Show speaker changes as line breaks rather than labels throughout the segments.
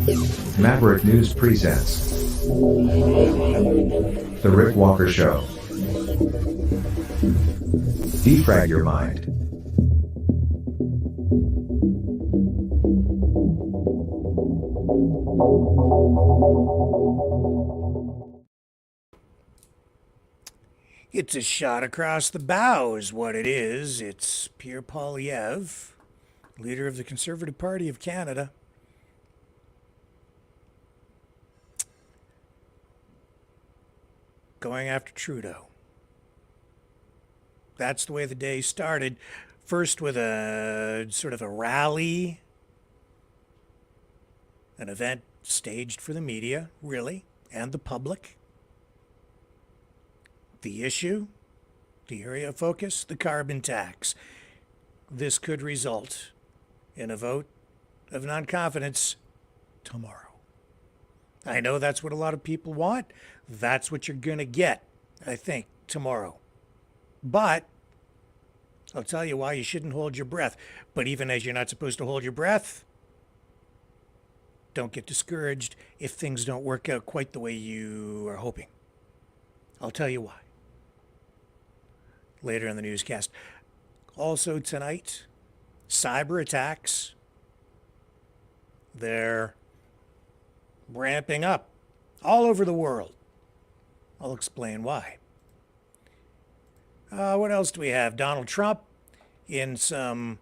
Maverick News presents The Rick Walker Show. Defrag your mind.
It's a shot across the bow is what it is. It's Pierre Poilievre, leader of the Conservative Party of Canada. Going after Trudeau. That's the way the day started. First with a sort of a rally, an event staged for the media, really, and the public. The issue, the area of focus, the carbon tax. This could result in a vote of non-confidence tomorrow. I know that's what a lot of people want. That's what you're going to get, I think, tomorrow. But I'll tell you why you shouldn't hold your breath. But even as you're not supposed to hold your breath, don't get discouraged if things don't work out quite the way you are hoping. I'll tell you why later in the newscast. Also tonight, cyber attacks. They're ramping up all over the world. I'll explain why. What else do we have? Donald Trump in some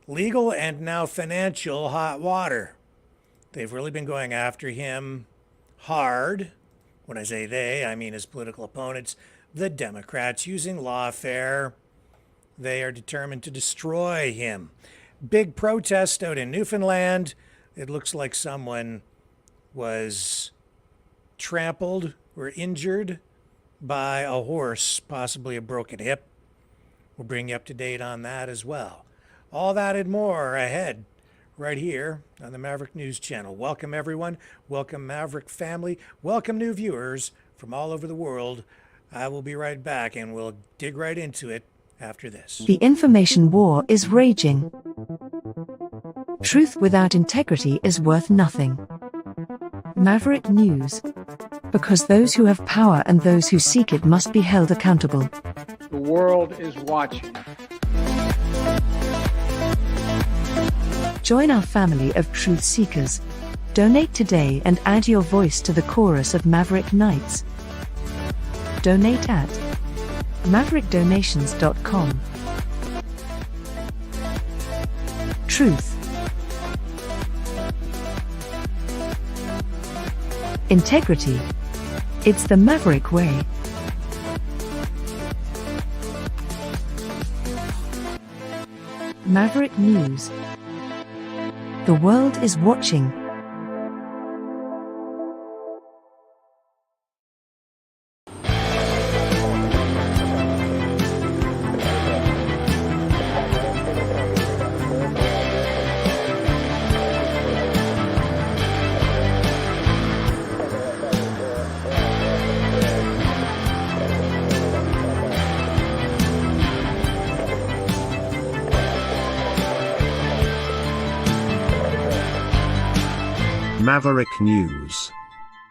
legal and now financial hot water. They've really been going after him hard. When I say they, I mean his political opponents, the Democrats, using lawfare. They are determined to destroy him. Big protest out in Newfoundland. It looks like someone was trampled or injured by a horse, possibly a broken hip. We'll bring you up to date on that as well. All that and more ahead right here on the Maverick News Channel. Welcome, everyone. Welcome, Maverick family. Welcome, new viewers from all over the world. I will be right back, and we'll dig right into it after this.
The information war is raging. Truth without integrity is worth nothing. Maverick News. Because those who have power and those who seek it must be held accountable.
The world is watching.
Join our family of truth seekers. Donate today and add your voice to the chorus of Maverick Knights. Donate at maverickdonations.com. Truth. Integrity. It's the Maverick way. Maverick News. The world is watching.
Maverick News.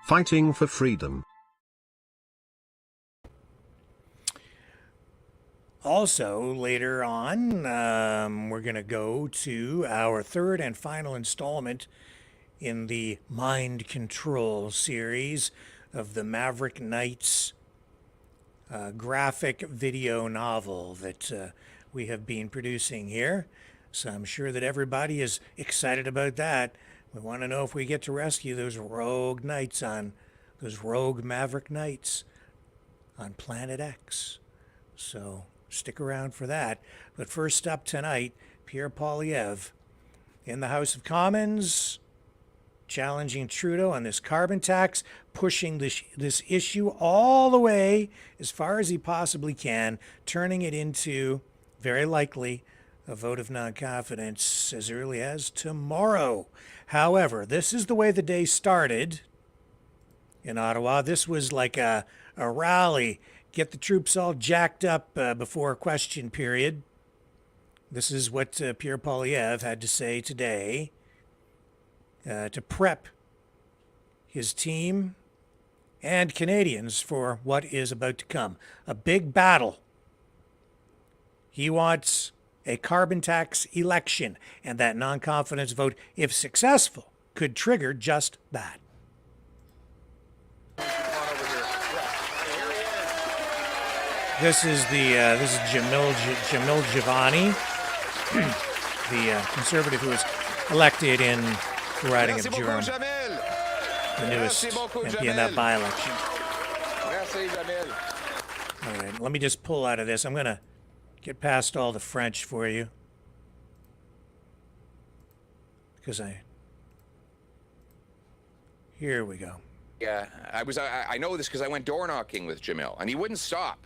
Fighting for freedom.
Also, later on, we're going to go to our third and final installment in the Mind Control series of the Maverick Knights graphic video novel that we have been producing here. So I'm sure that everybody is excited about that. We want to know if we get to rescue those rogue knights those rogue Maverick Knights on Planet X. So stick around for that. But first up tonight, Pierre Poilievre in the House of Commons, challenging Trudeau on this carbon tax, pushing this issue all the way as far as he possibly can, turning it into, very likely, a vote of non-confidence as early as tomorrow. However, this is the way the day started in Ottawa. This was like a rally, get the troops all jacked up before a question period. This is what Pierre Poilievre had to say today to prep his team and Canadians for what is about to come. A big battle. He wants a carbon tax election, and that non-confidence vote, if successful, could trigger just that. This is Jamil Javani, the conservative who was elected in the riding of Durham, the newest MP in that by-election. All right, let me just pull out of this. I'm going to get past all the French for you, because here we go.
Yeah, I know this because I went door knocking with Jamil, and he wouldn't stop.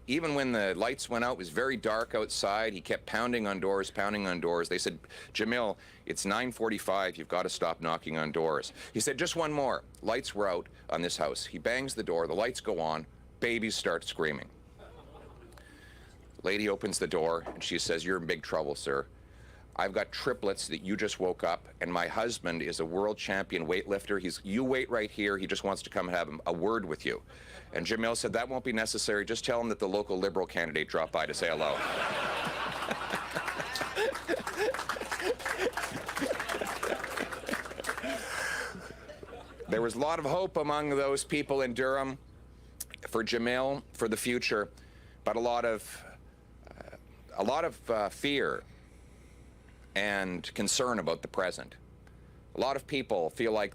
Even when the lights went out, it was very dark outside. He kept pounding on doors, pounding on doors. They said, Jamil, it's 9:45. You've got to stop knocking on doors. He said, just one more. Lights were out on this house. He bangs the door. The lights go on. Babies start screaming. Lady opens the door, and she says, you're in big trouble, sir. I've got triplets that you just woke up, and my husband is a world champion weightlifter. You wait right here. He just wants to come and have a word with you. And Jamil said, that won't be necessary. Just tell him that the local Liberal candidate dropped by to say hello. There was a lot of hope among those people in Durham for Jamil, for the future, but a lot of fear and concern about the present. A lot of people feel like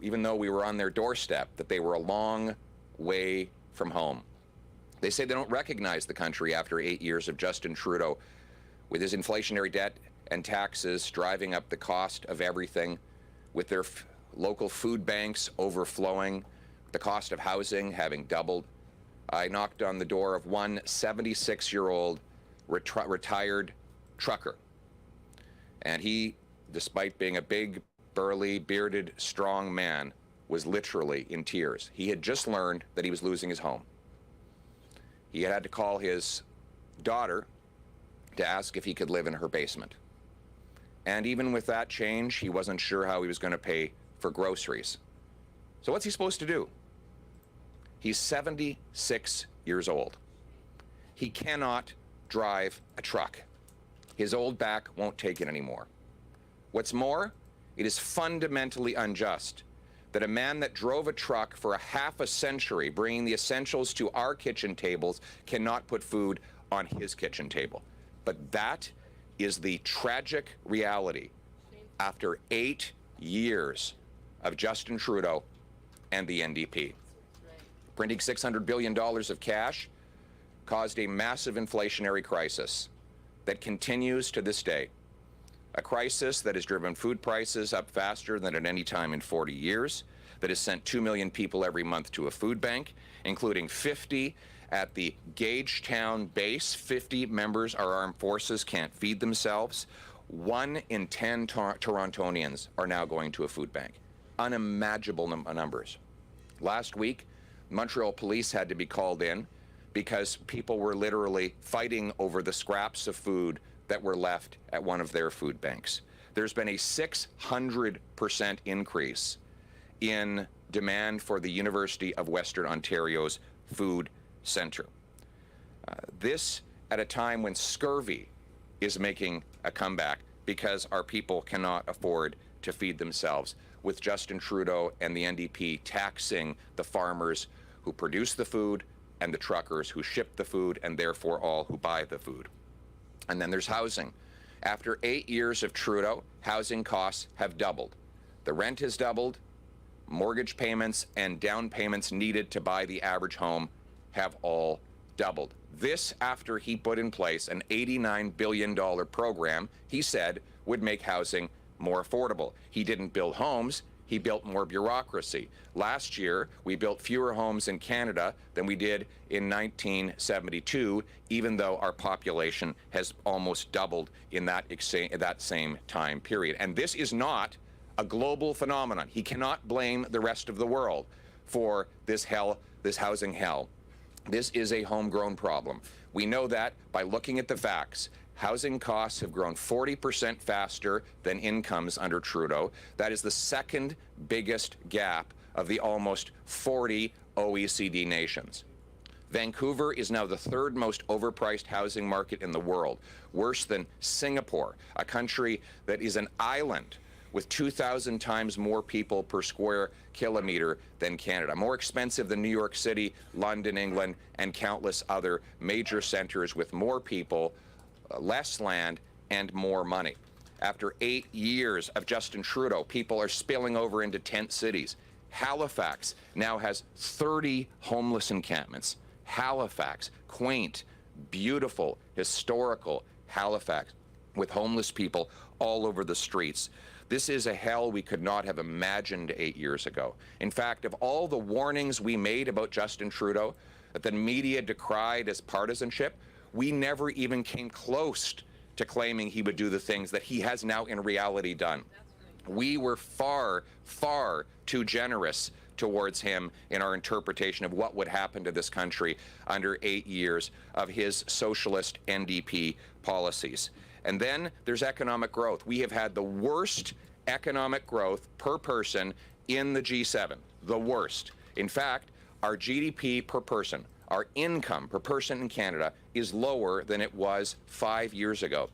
even though we were on their doorstep, that they were a long way from home. They say they don't recognize the country after 8 years of Justin Trudeau, with his inflationary debt and taxes driving up the cost of everything, with their local food banks overflowing, the cost of housing having doubled. I knocked on the door of one 76-year-old retired trucker, and he, despite being a big, burly, bearded, strong man, was literally in tears. He had just learned that he was losing his home. He had to call his daughter to ask if he could live in her basement. And even with that change, he wasn't sure how he was going to pay for groceries. So what's he supposed to do? He's 76 years old. He cannot drive a truck. His old back won't take it anymore. What's more, it is fundamentally unjust that a man that drove a truck for a half a century, bringing the essentials to our kitchen tables, cannot put food on his kitchen table. But that is the tragic reality after 8 years of Justin Trudeau and the NDP. Printing $600 billion of cash caused a massive inflationary crisis that continues to this day. A crisis that has driven food prices up faster than at any time in 40 years, that has sent 2 million people every month to a food bank, including 50 at the Gagetown base. 50 members of our armed forces can't feed themselves. 1 in 10 Torontonians are now going to a food bank. Unimaginable numbers. Last week, Montreal police had to be called in because people were literally fighting over the scraps of food that were left at one of their food banks. There's been a 600% increase in demand for the University of Western Ontario's food centre. This at a time when scurvy is making a comeback because our people cannot afford to feed themselves, with Justin Trudeau and the NDP taxing the farmers who produce the food and the truckers who ship the food, and therefore all who buy the food. And then there's housing. After 8 years of Trudeau, housing costs have doubled. The rent has doubled. Mortgage payments and down payments needed to buy the average home have all doubled. This after he put in place an $89 billion program he said would make housing more affordable. He didn't build homes. He built more bureaucracy. Last year, we built fewer homes in Canada than we did in 1972, even though our population has almost doubled in that same time period. And this is not a global phenomenon. He cannot blame the rest of the world for this housing hell. This is a homegrown problem. We know that by looking at the facts. Housing costs have grown 40% faster than incomes under Trudeau. That is the second biggest gap of the almost 40 OECD nations. Vancouver is now the third most overpriced housing market in the world, worse than Singapore, a country that is an island with 2,000 times more people per square kilometer than Canada, more expensive than New York City, London, England, and countless other major centers with more people, less land, and more money. After 8 years of Justin Trudeau, people are spilling over into tent cities. Halifax now has 30 homeless encampments. Halifax, quaint, beautiful, historical Halifax, with homeless people all over the streets. This is a hell we could not have imagined 8 years ago. In fact, of all the warnings we made about Justin Trudeau, that the media decried as partisanship, we never even came close to claiming he would do the things that he has now in reality done. We were far, far too generous towards him in our interpretation of what would happen to this country under 8 years of his socialist NDP policies. And then there's economic growth. We have had the worst economic growth per person in the G7, the worst. In fact, our GDP per person, our income per person in Canada is lower than it was 5 years ago.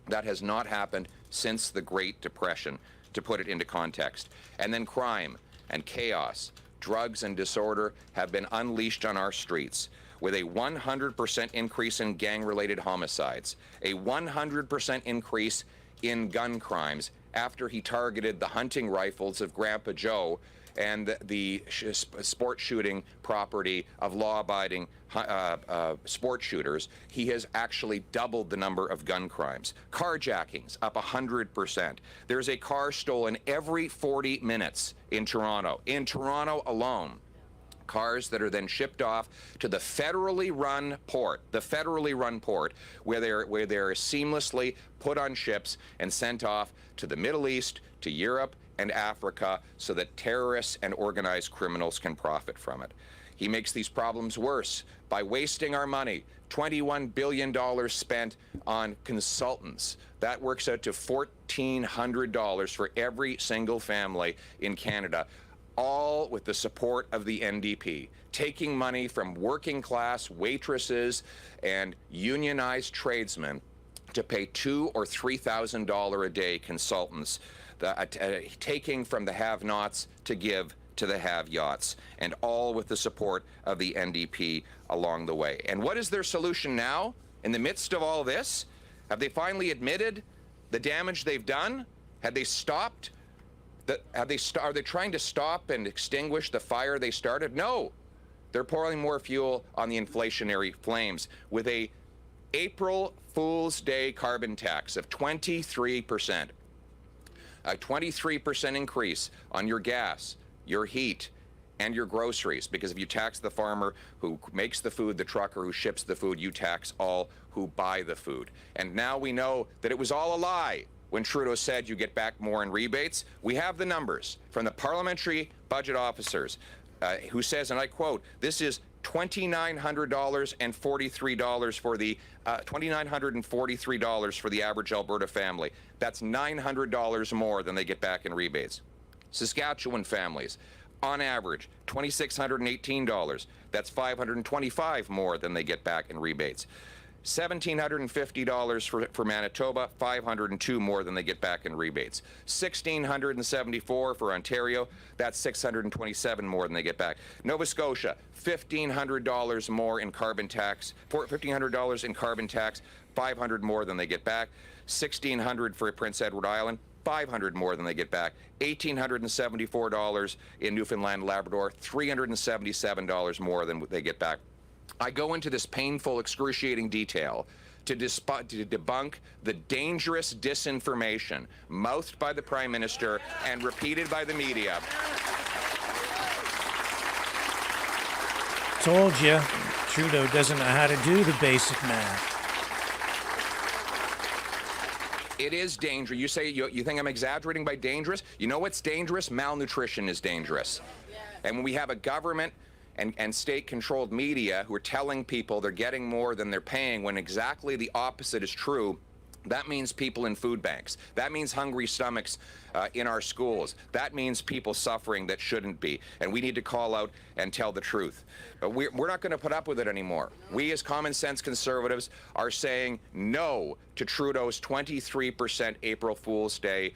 That has not happened since the Great Depression, to put it into context. And then crime and chaos, drugs and disorder have been unleashed on our streets, with a 100% increase in gang-related homicides, a 100% increase in gun crimes after he targeted the hunting rifles of Grandpa Joe and the sport shooting property of law-abiding sport shooters. He has actually doubled the number of gun crimes. Carjackings up 100%. There's a car stolen every 40 minutes in Toronto. In Toronto alone, cars that are then shipped off to the federally run port, where they're seamlessly put on ships and sent off to the Middle East, to Europe, and Africa, so that terrorists and organized criminals can profit from it. He makes these problems worse by wasting our money. $21 billion spent on consultants. That works out to $1,400 for every single family in Canada, all with the support of the NDP, taking money from working class waitresses and unionized tradesmen to pay $2,000 or $3,000 a day consultants, taking from the have-nots to give to the have-yachts, and all with the support of the NDP along the way. And what is their solution now? In the midst of all this, have they finally admitted the damage they've done? Have they stopped? Are they trying to stop and extinguish the fire they started? No. They're pouring more fuel on the inflationary flames with a April Fool's Day carbon tax of 23%. A 23% increase on your gas, your heat, and your groceries. Because if you tax the farmer who makes the food, the trucker who ships the food, you tax all who buy the food. And now we know that it was all a lie when Trudeau said you get back more in rebates. We have the numbers from the parliamentary budget officers who says, and I quote, this is $2,900 and $43 for the $2,943 for the average Alberta family. That's $900 more than they get back in rebates. Saskatchewan families, on average, $2,618. That's $525 more than they get back in rebates. $1,750 for Manitoba, $502 more than they get back in rebates. $1,674 for Ontario, that's $627 more than they get back. Nova Scotia, $1,500 more in carbon tax, $1,500 in carbon tax, $500 more than they get back. $1,600 for Prince Edward Island, $500 more than they get back. $1,874 in Newfoundland and Labrador, $377 more than they get back. I go into this painful, excruciating detail to debunk the dangerous disinformation mouthed by the Prime Minister and repeated by the media.
Told you, Trudeau doesn't know how to do the basic math.
It is dangerous. You say you think I'm exaggerating by dangerous? You know what's dangerous? Malnutrition is dangerous. And when we have a government and state-controlled media who are telling people they're getting more than they're paying when exactly the opposite is true, That means people in food banks. That means hungry stomachs in our schools. That means people suffering that shouldn't be. And we need to call out and tell the truth. But we're not going to put up with it anymore. We as common sense conservatives are saying no to Trudeau's 23% April Fool's Day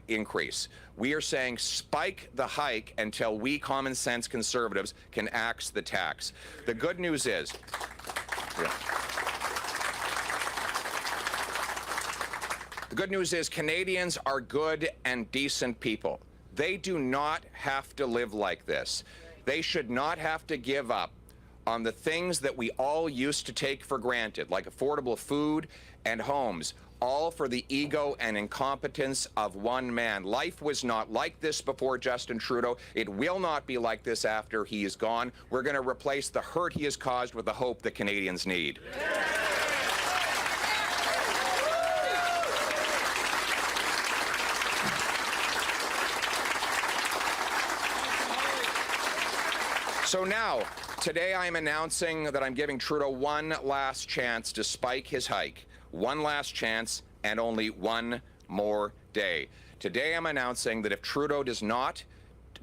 increase. We are saying spike the hike until we common sense conservatives can axe the tax. The good news is... Yeah. The good news is Canadians are good and decent people. They do not have to live like this. They should not have to give up on the things that we all used to take for granted, like affordable food and homes, all for the ego and incompetence of one man. Life was not like this before Justin Trudeau. It will not be like this after he is gone. We're going to replace the hurt he has caused with the hope that Canadians need. So now, today I'm announcing that I'm giving Trudeau one last chance to spike his hike. One last chance and only one more day. Today I'm announcing that if Trudeau does not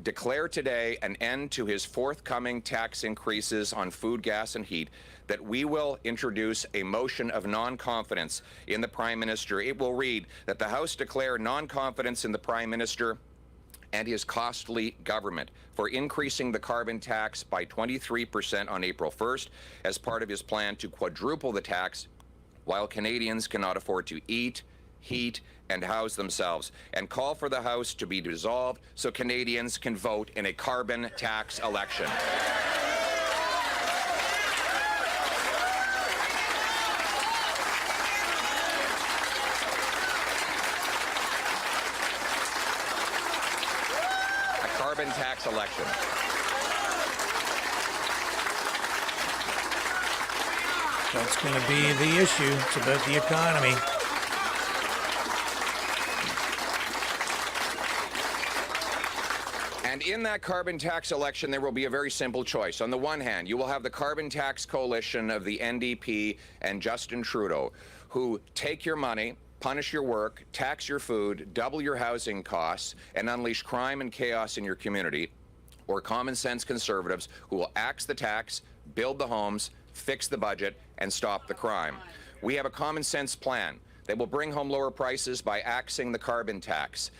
declare today an end to his forthcoming tax increases on food, gas, and heat, that we will introduce a motion of non-confidence in the Prime Minister. It will read that the House declare non-confidence in the Prime Minister and his costly government for increasing the carbon tax by 23% on April 1st as part of his plan to quadruple the tax while Canadians cannot afford to eat, heat, and house themselves, and call for the House to be dissolved so Canadians can vote in a carbon tax election. Carbon tax election.
That's going to be the issue. It's about the economy.
And in that carbon tax election, there will be a very simple choice. On the one hand, you will have the carbon tax coalition of the NDP and Justin Trudeau, who take your money, punish your work, tax your food, double your housing costs, and unleash crime and chaos in your community, or common sense conservatives who will axe the tax, build the homes, fix the budget, and stop the crime. We have a common sense plan that will bring home lower prices by axing the carbon tax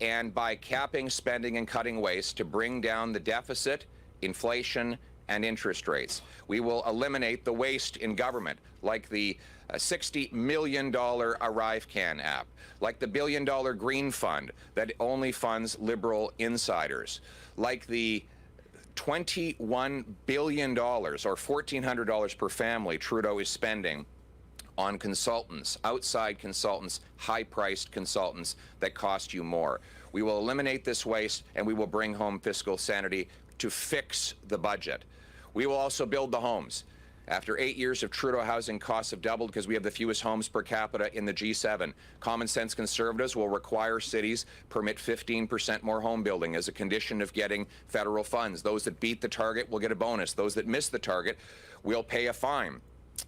and by capping spending and cutting waste to bring down the deficit, inflation, and interest rates. We will eliminate the waste in government, like the $60 million ArriveCan app, like the $1 billion Green Fund that only funds liberal insiders, like the $21 billion, or $1,400 per family, Trudeau is spending on consultants, outside consultants, high-priced consultants that cost you more. We will eliminate this waste, and we will bring home fiscal sanity to fix the budget. We will also build the homes. After 8 years of Trudeau, housing costs have doubled because we have the fewest homes per capita in the G7. Common sense conservatives will require cities permit 15% more home building as a condition of getting federal funds. Those that beat the target will get a bonus. Those that miss the target will pay a fine.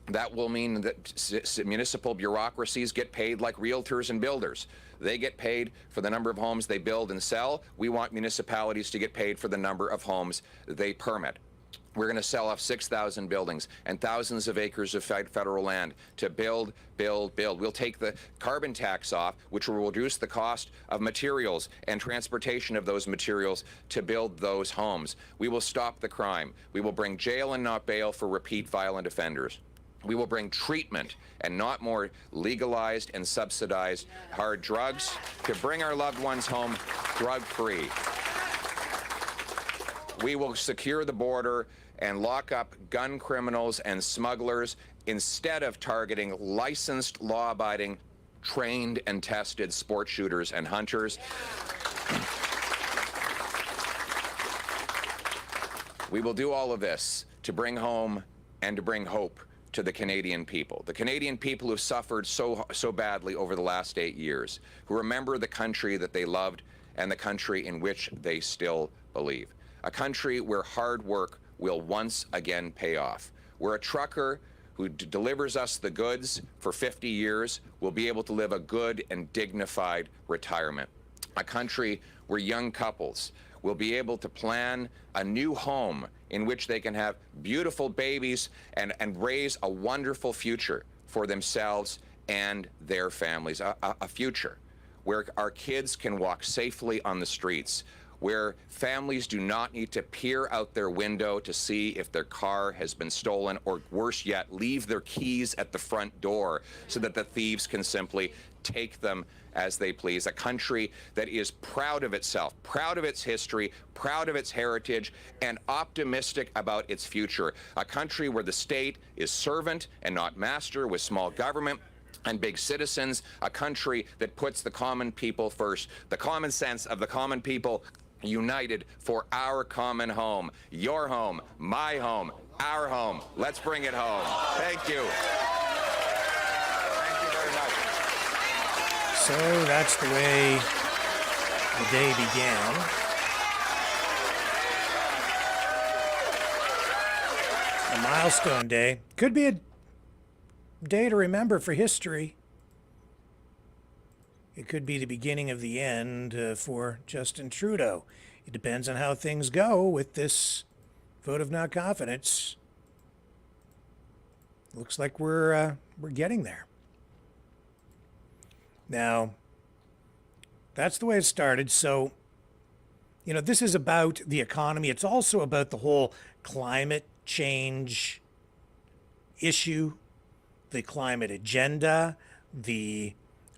That will mean that municipal bureaucracies get paid like realtors and builders. They get paid for the number of homes they build and sell. We want municipalities to get paid for the number of homes they permit. We're going to sell off 6,000 buildings and thousands of acres of federal land to build, build, build. We'll take the carbon tax off, which will reduce the cost of materials and transportation of those materials to build those homes. We will stop the crime. We will bring jail and not bail for repeat violent offenders. We will bring treatment and not more legalized and subsidized hard drugs to bring our loved ones home drug-free. We will secure the border and lock up gun criminals and smugglers instead of targeting licensed, law-abiding, trained and tested sport shooters and hunters. We will do all of this to bring home and to bring hope to the Canadian people who suffered so badly over the last 8 years, who remember the country that they loved and the country in which they still believe. A country where hard work will once again pay off, where a trucker who delivers us the goods for 50 years will be able to live a good and dignified retirement. A country where young couples will be able to plan a new home in which they can have beautiful babies and raise a wonderful future for themselves and their families, a future where our kids can walk safely on the streets, where families do not need to peer out their window to see if their car has been stolen, or worse yet, leave their keys at the front door so that the thieves can simply take them as they please. A country that is proud of itself, proud of its history, proud of its heritage, and optimistic about its future. A country where the state is servant and not master, with small government and big citizens. A country that puts the common people first. The common sense of the common people united for our common home. Your home, my home, our home. Let's bring it home. Thank you. Thank you very much.
So that's the way the day began. A milestone day. Could be a day to remember for history. It could be the beginning of the end for Justin Trudeau. It depends on how things go with this vote of not confidence. Looks like we're getting there. Now, that's the way it started. So, this is about the economy. It's also about the whole climate change issue, the climate agenda,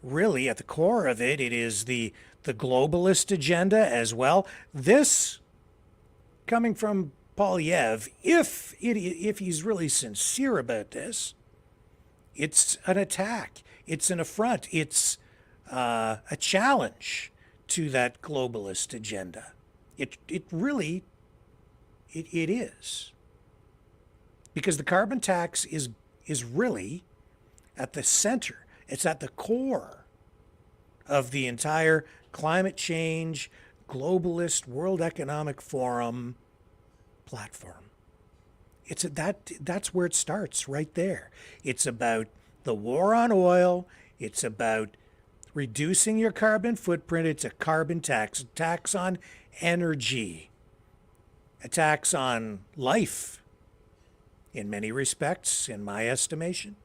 really at the core of it, it is the globalist agenda as well. This coming from Poilievre, if he's really sincere about this, it's an attack, it's an affront, it's a challenge to that globalist agenda. It really is, because the carbon tax is really at the center. It's at the core of the entire climate change, globalist, World Economic Forum platform. That's where it starts, right there. It's about the war on oil. It's about reducing your carbon footprint. It's a carbon tax, a tax on energy, a tax on life in many respects, in my estimation.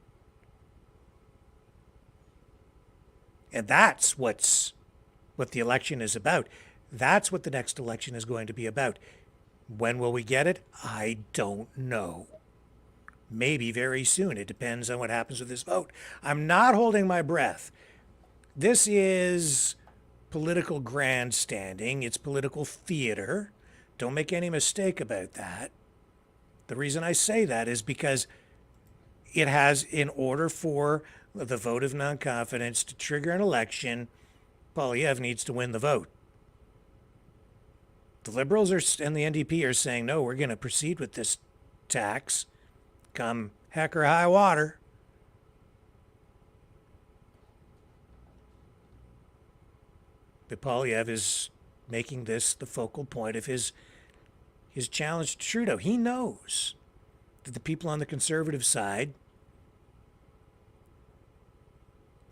And that's what the election is about. That's what the next election is going to be about. When will we get it? I don't know. Maybe very soon. It depends on what happens with this vote. I'm not holding my breath. This is political grandstanding. It's political theater. Don't make any mistake about that. The reason I say that is because it has, in order for the vote of non-confidence to trigger an election, Poilievre needs to win the vote. The Liberals and the NDP are saying, no, we're going to proceed with this tax, come heck or high water. But Poilievre is making this the focal point of his challenge to Trudeau. He knows that the people on the conservative side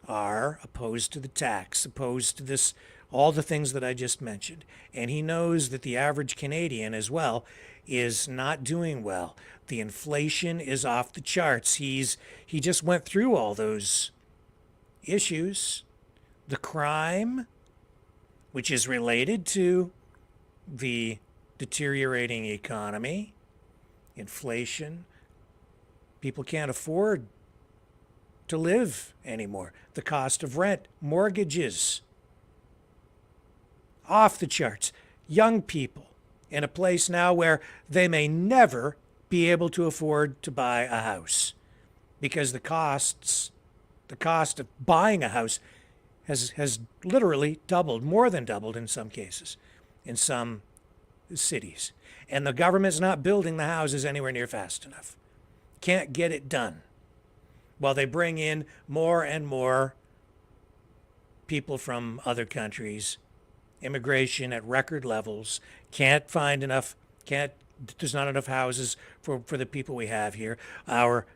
are opposed to the tax, opposed to this, all the things that I just mentioned. And he knows that the average Canadian as well is not doing well. The inflation is off the charts. He just went through all those issues. The crime, which is related to the deteriorating economy, inflation, people can't afford to live anymore. The cost of rent, mortgages, off the charts. Young people in a place now where they may never be able to afford to buy a house because the cost of buying a house has literally doubled, more than doubled in some cases, in some cities. And the government's not building the houses anywhere near fast enough. Can't get it done. While they bring in more and more people from other countries, immigration at record levels, there's not enough houses for the people we have here. Our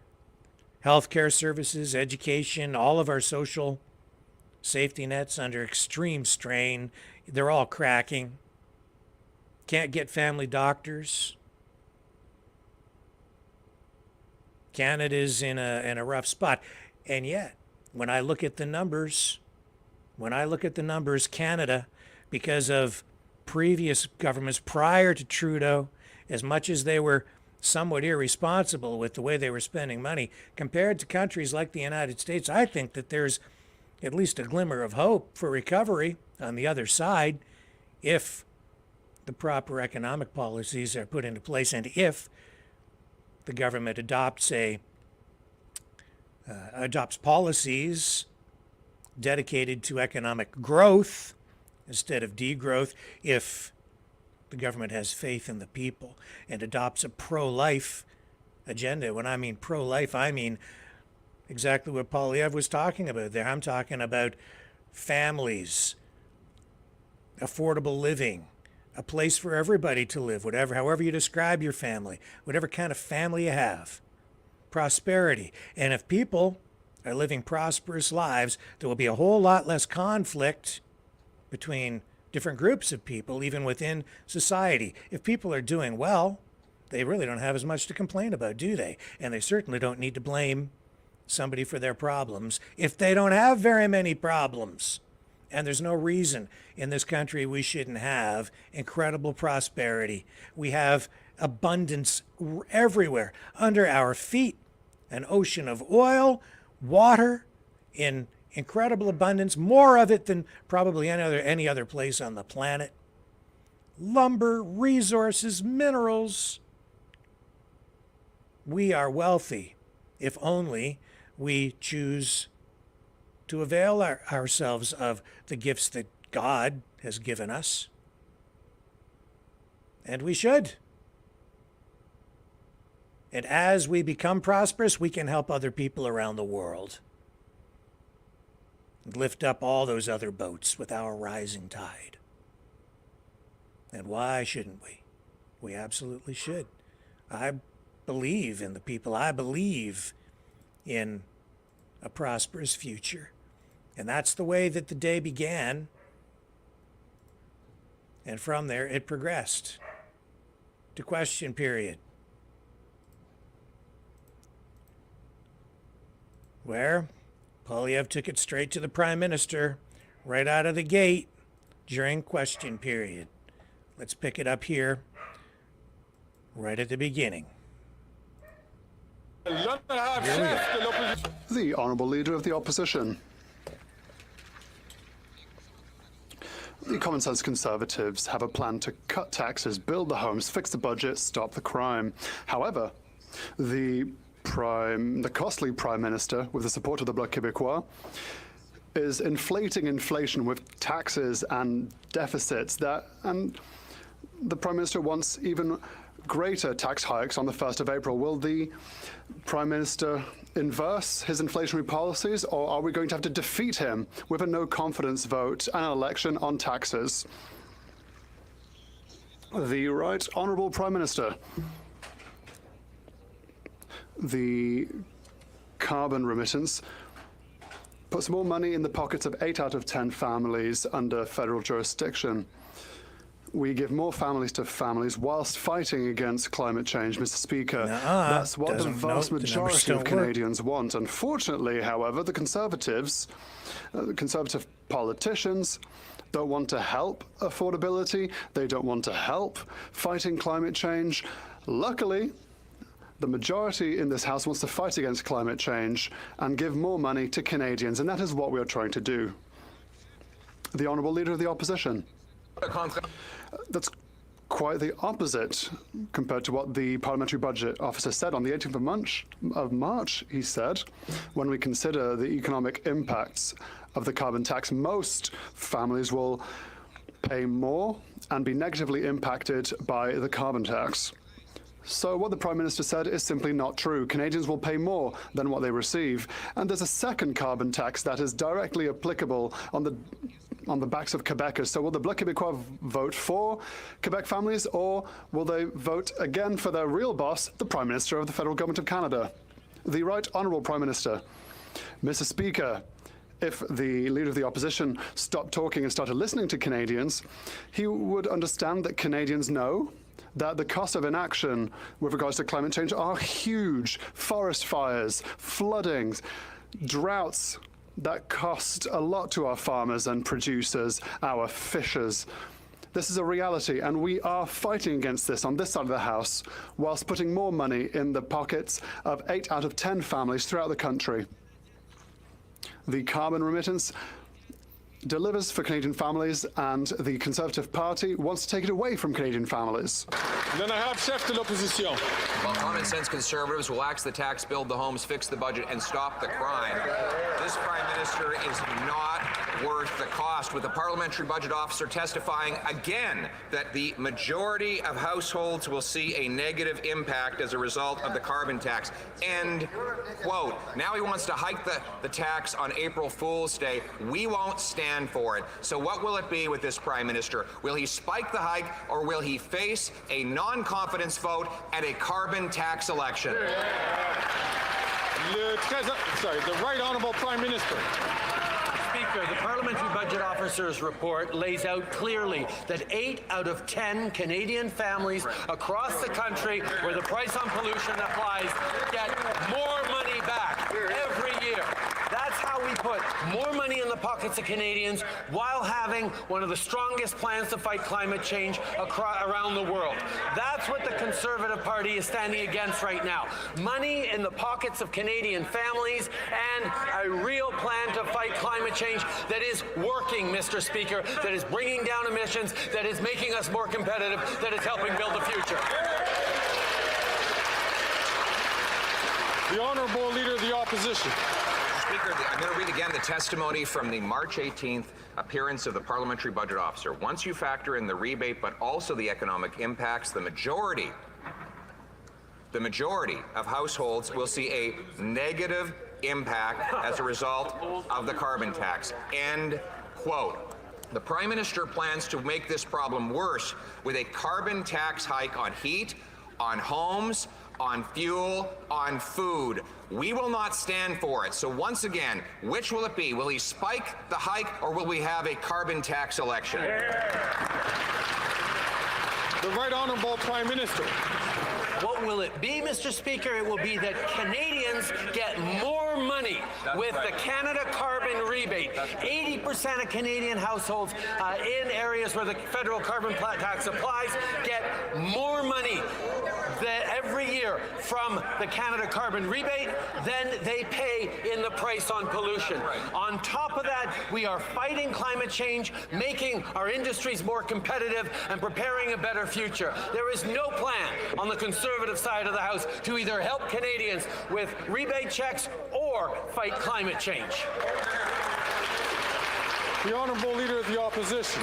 healthcare services, education, all of our social safety nets under extreme strain. They're all cracking. Can't get family doctors. Canada's in a rough spot. And yet, when I look at the numbers, Canada, because of previous governments prior to Trudeau, as much as they were somewhat irresponsible with the way they were spending money, compared to countries like the United States, I think that there's at least a glimmer of hope for recovery on the other side if the proper economic policies are put into place and if the government adopts policies dedicated to economic growth instead of degrowth, if the government has faith in the people and adopts a pro-life agenda. When I mean pro-life, I mean exactly what Polyev was talking about there. I'm talking about families, affordable living, a place for everybody to live, however you describe your family, whatever kind of family you have, prosperity. And if people are living prosperous lives, there will be a whole lot less conflict between different groups of people, even within society. If people are doing well, they really don't have as much to complain about, do they? And they certainly don't need to blame somebody for their problems if they don't have very many problems. And there's no reason in this country we shouldn't have incredible prosperity. We have abundance everywhere under our feet, an ocean of oil, water in incredible abundance, more of it than probably any other place on the planet. Lumber, resources, minerals. We are wealthy if only we choose to avail ourselves of the gifts that God has given us. And we should. And as we become prosperous, we can help other people around the world and lift up all those other boats with our rising tide. And why shouldn't we? We absolutely should. I believe in the people. I believe in a prosperous future. And that's the way that the day began. And from there, it progressed to question period, where Polyev took it straight to the Prime Minister right out of the gate during question period. Let's pick it up here right at the beginning.
The Honourable Leader of the Opposition. The common sense Conservatives have a plan to cut taxes, build the homes, fix the budget, stop the crime. However, the costly Prime Minister, with the support of the Bloc Québécois, is inflating inflation with taxes and deficits and the Prime Minister wants even greater tax hikes on the 1st of April. Will the Prime Minister inverse his inflationary policies, or are we going to have to defeat him with a no-confidence vote and an election on taxes? The Right Honourable Prime Minister. The carbon remittance puts more money in the pockets of 8 out of 10 families under federal jurisdiction. We give more families to families whilst fighting against climate change, Mr. Speaker. That's what the vast majority of Canadians want. Unfortunately, however, the Conservative politicians don't want to help affordability. They don't want to help fighting climate change. Luckily, the majority in this House wants to fight against climate change and give more money to Canadians, and that is what we are trying to do. The Honourable Leader of the Opposition. That's quite the opposite compared to what the Parliamentary Budget Officer said on the 18th of March. He said, when we consider the economic impacts of the carbon tax, most families will pay more and be negatively impacted by the carbon tax. So what the Prime Minister said is simply not true. Canadians will pay more than what they receive. And there's a second carbon tax that is directly applicable on the backs of Quebecers. So will the Bloc Québécois vote for Quebec families, or will they vote again for their real boss, the Prime Minister of the Federal Government of Canada? The Right Honourable Prime Minister. Mr. Speaker, if the Leader of the Opposition stopped talking and started listening to Canadians, he would understand that Canadians know that the cost of inaction with regards to climate change are huge. Forest fires, floodings, droughts that cost a lot to our farmers and producers, our fishers. This is a reality, and we are fighting against this on this side of the House, whilst putting more money in the pockets of 8 out of 10 families throughout the country. The carbon remittance delivers for Canadian families, and the Conservative Party wants to take it away from Canadian families.
Then I have chef de l'opposition.
While common sense conservatives will axe the tax, build the homes, fix the budget, and stop the crime, this Prime Minister is not worth the cost, with the parliamentary budget officer testifying again that the majority of households will see a negative impact as a result of the carbon tax. End quote. Now he wants to hike the tax on April Fool's Day. We won't stand for it. So what will it be with this Prime Minister? Will he spike the hike, or will he face a non-confidence vote at a carbon tax election?
The Right Honourable Prime Minister.
Speaker, the Parliamentary Budget Officer's report lays out clearly that 8 out of 10 Canadian families across the country where the price on pollution applies get more money back every year. That's how we put more money in the pockets of Canadians while having one of the strongest plans to fight climate change around the world. That's what the Conservative Party is standing against right now. Money in the pockets of Canadian families and a real plan to fight climate change that is working, Mr. Speaker, that is bringing down emissions, that is making us more competitive, that is helping build the future.
The Honourable Leader of the Opposition.
Speaker, I'm going to read again the testimony from the March 18th appearance of the Parliamentary Budget Officer. Once you factor in the rebate, but also the economic impacts, the majority of households will see a negative impact as a result of the carbon tax. End quote. The Prime Minister plans to make this problem worse with a carbon tax hike on heat, on homes, on fuel, on food. We will not stand for it. So once again, which will it be? Will he spike the hike, or will we have a carbon tax election?
The Right Honourable Prime Minister.
What will it be, Mr. Speaker? It will be that Canadians get more money with the Canada carbon rebate. 80% of Canadian households in areas where the federal carbon tax applies get more money every year from the Canada carbon rebate than they pay in the price on pollution. On top of that, we are fighting climate change, making our industries more competitive, and preparing a better future. There is no plan on the Conservative side of the House to either help Canadians with rebate checks or fight climate change.
The Honourable Leader of the Opposition.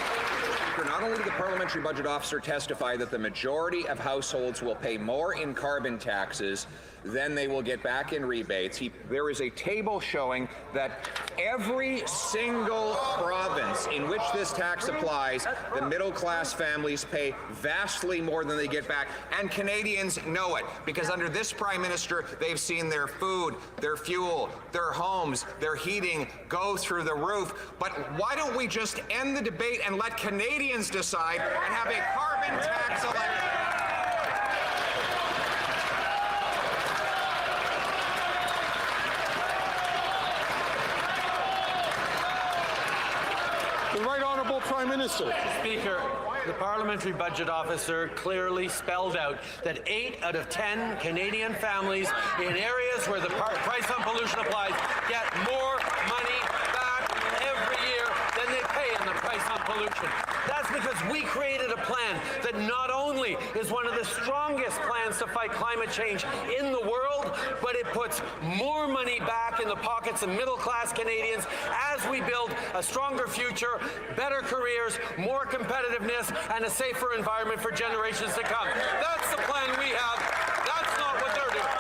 Not only did the Parliamentary Budget Officer testify that the majority of households will pay more in carbon taxes than they will get back in rebates, there is a table showing that every single province in which this tax applies, the middle-class families pay vastly more than they get back, and Canadians know it, because under this Prime Minister, they've seen their food, their fuel, their homes, their heating go through the roof. But why don't we just end the debate and let Canadians decide and have a carbon tax election?
The Right Honourable Prime Minister.
Speaker, the Parliamentary Budget Officer clearly spelled out that 8 out of 10 Canadian families in areas where the price on pollution applies get more money back every year than they pay in the price on pollution. That's because we created a plan that not only is one of the strongest plans to fight climate change in the world, but it puts more money back in the pockets of middle-class Canadians as we build a stronger future, better careers, more competitiveness, and a safer environment for generations to come. That's the plan we have. That's not what they're doing.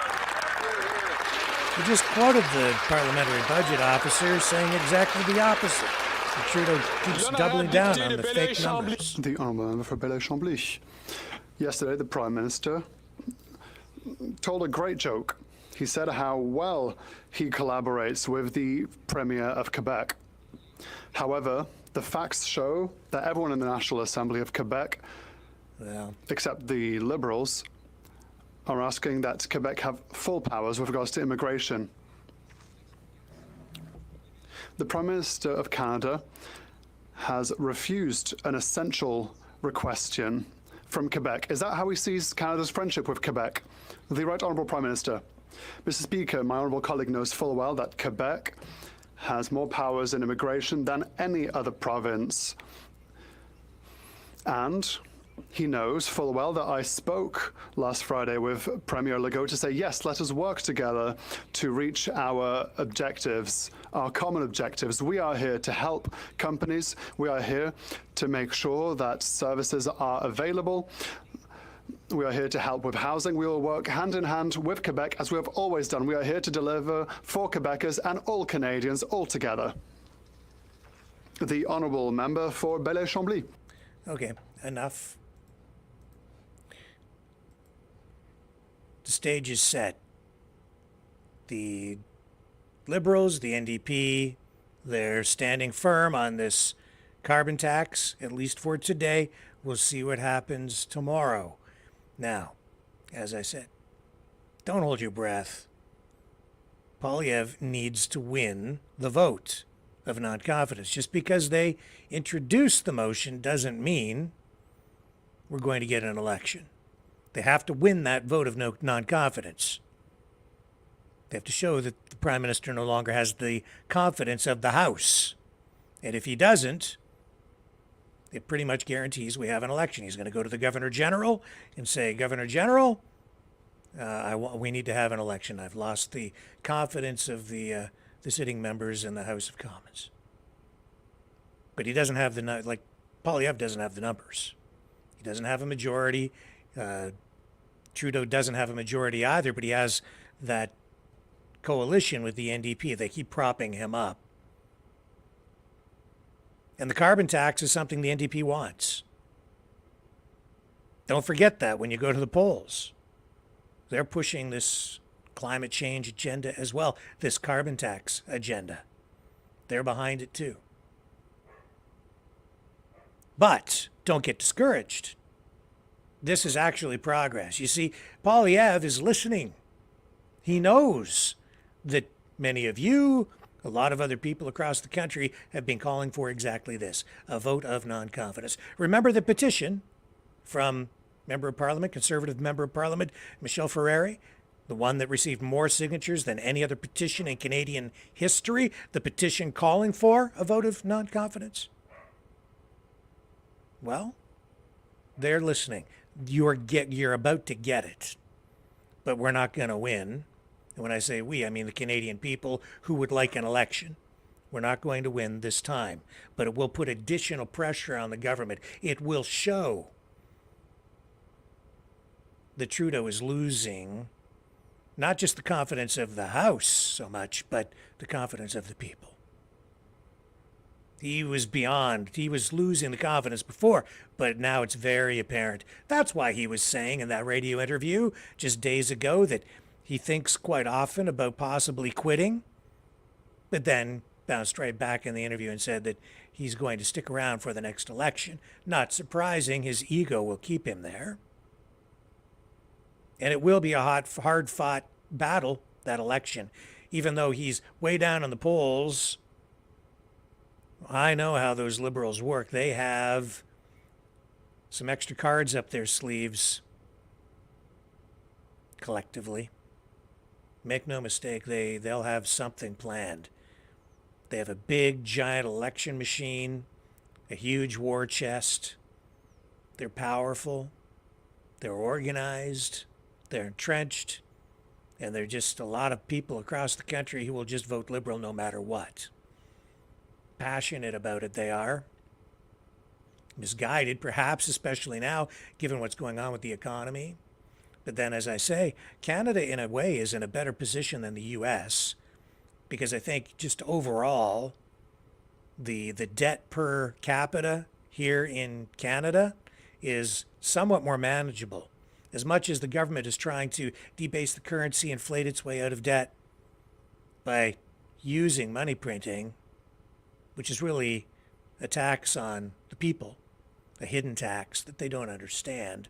You just quoted the Parliamentary Budget Officer saying exactly the opposite. Trudeau keeps doubling down on the fake numbers.
The Honourable Member for Bellay-Chambly. Yesterday, the Prime Minister told a great joke. He said how well he collaborates with the Premier of Quebec. However, the facts show that everyone in the National Assembly of Quebec, except the Liberals, are asking that Quebec have full powers with regards to immigration. The Prime Minister of Canada has refused an essential requestion from Quebec. Is that how he sees Canada's friendship with Quebec? The Right Honourable Prime Minister. Mr. Speaker, my honourable colleague knows full well that Quebec has more powers in immigration than any other province. And he knows full well that I spoke last Friday with Premier Legault to say, yes, let us work together to reach our objectives, our common objectives. We are here to help companies. We are here to make sure that services are available. We are here to help with housing. We will work hand in hand with Quebec, as we have always done. We are here to deliver for Quebecers and all Canadians all together. The Honourable Member for Belleuil-Chambly.
Okay, enough. The stage is set. The Liberals, the NDP, they're standing firm on this carbon tax, at least for today. We'll see what happens tomorrow. Now, as I said, don't hold your breath. Poilievre needs to win the vote of non-confidence. Just because they introduced the motion doesn't mean we're going to get an election. They have to win that vote of non-confidence. They have to show that the Prime Minister no longer has the confidence of the House. And if he doesn't, it pretty much guarantees we have an election. He's going to go to the Governor General and say, Governor General, we need to have an election. I've lost the confidence of the sitting members in the House of Commons. But he doesn't have Poilievre doesn't have the numbers. He doesn't have a majority. Trudeau doesn't have a majority either, but he has that coalition with the NDP. They keep propping him up. And the carbon tax is something the NDP wants. Don't forget that when you go to the polls. They're pushing this climate change agenda as well, this carbon tax agenda. They're behind it too. But don't get discouraged. This is actually progress. You see, Poilievre is listening. He knows that many of you, a lot of other people across the country have been calling for exactly this, a vote of non-confidence. Remember the petition from Member of Parliament, Conservative Member of Parliament, Michel Ferreri, the one that received more signatures than any other petition in Canadian history, the petition calling for a vote of non-confidence? Well, they're listening. You're about to get it, but we're not going to win. And when I say we, I mean the Canadian people who would like an election. We're not going to win this time, but it will put additional pressure on the government. It will show that Trudeau is losing not just the confidence of the House so much, but the confidence of the people. He was losing the confidence before, but now it's very apparent. That's why he was saying in that radio interview just days ago that he thinks quite often about possibly quitting, but then bounced right back in the interview and said that he's going to stick around for the next election. Not surprising, his ego will keep him there. And it will be a hard-fought battle, that election. Even though he's way down in the polls, I know how those Liberals work. They have some extra cards up their sleeves, collectively. Make no mistake, they'll have something planned. They have a big, giant election machine, a huge war chest. They're powerful. They're organized. They're entrenched. And they're just a lot of people across the country who will just vote Liberal no matter what. Passionate about it, they are. Misguided, perhaps, especially now, given what's going on with the economy. But then, as I say, Canada, in a way, is in a better position than the U.S. because I think just overall, the debt per capita here in Canada is somewhat more manageable, As much as the government is trying to debase the currency, inflate its way out of debt by using money printing, which is really a tax on the people, a hidden tax that they don't understand.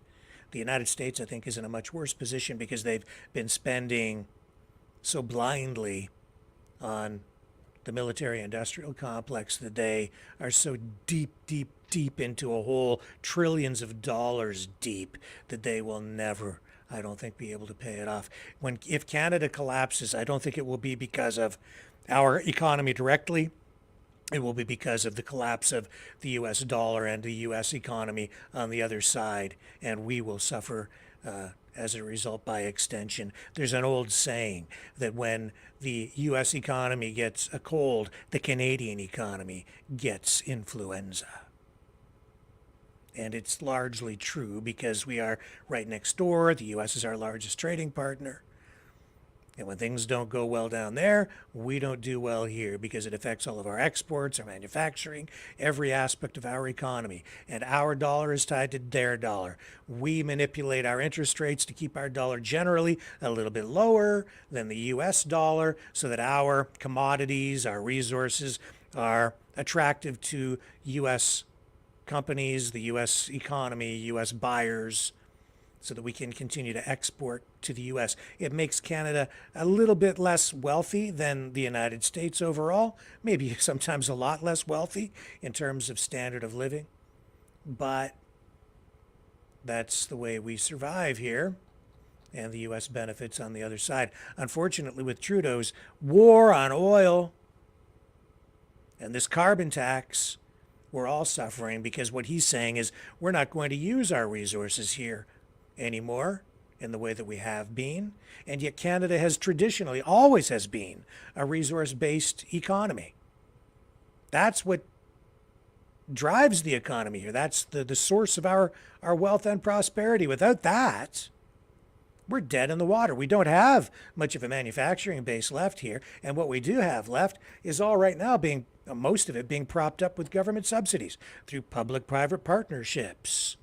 The United States, I think, is in a much worse position because they've been spending so blindly on the military-industrial complex that they are so deep into a hole, trillions of dollars deep, that they will never, I don't think, be able to pay it off. If Canada collapses, I don't think it will be because of our economy directly. It will be because of the collapse of the U.S. dollar and the U.S. economy on the other side, and we will suffer as a result by extension. There's an old saying that when the U.S. economy gets a cold, the Canadian economy gets influenza. And it's largely true because we are right next door. The U.S. is our largest trading partner. And when things don't go well down there, we don't do well here because it affects all of our exports, our manufacturing, every aspect of our economy. And our dollar is tied to their dollar. We manipulate our interest rates to keep our dollar generally a little bit lower than the US dollar so that our commodities, our resources are attractive to US companies, the US economy, US buyers, so that we can continue to export to the U.S. It makes Canada a little bit less wealthy than the United States overall, maybe sometimes a lot less wealthy in terms of standard of living. But that's the way we survive here, and the U.S. benefits on the other side. Unfortunately, with Trudeau's war on oil and this carbon tax, we're all suffering because what he's saying is we're not going to use our resources here anymore in the way that we have been. And yet Canada has traditionally, always has been, a resource-based economy. That's what drives the economy here. That's the source of our wealth and prosperity. Without that, we're dead in the water. We don't have much of a manufacturing base left here. And what we do have left is all right now most of it being propped up with government subsidies through public-private partnerships,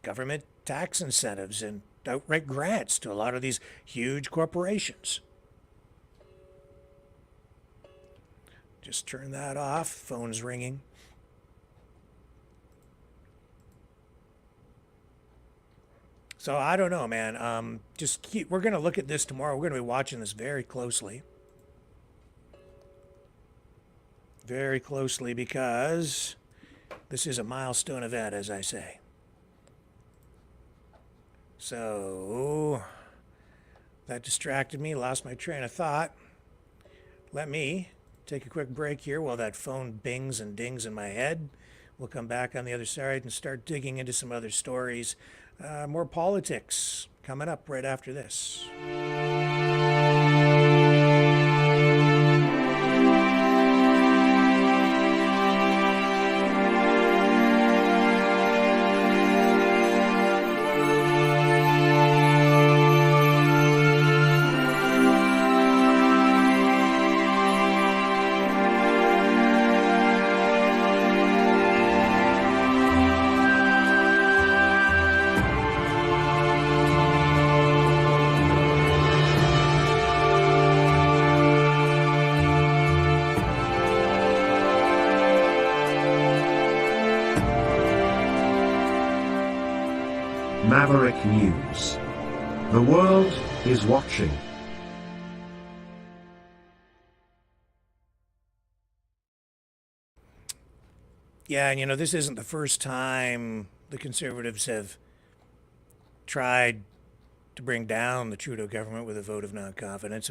government tax incentives, and outright grants to a lot of these huge corporations. Just turn that off. Phone's ringing. So I don't know, man. We're going to look at this tomorrow. We're going to be watching this very closely. Very closely, because this is a milestone event, as I say. So that distracted me, lost my train of thought. Let me take a quick break here while that phone bings and dings in my head. We'll come back on the other side and start digging into some other stories. More politics coming up right after this.
Maverick News. The world is watching.
Yeah, and this isn't the first time the Conservatives have tried to bring down the Trudeau government with a vote of non-confidence.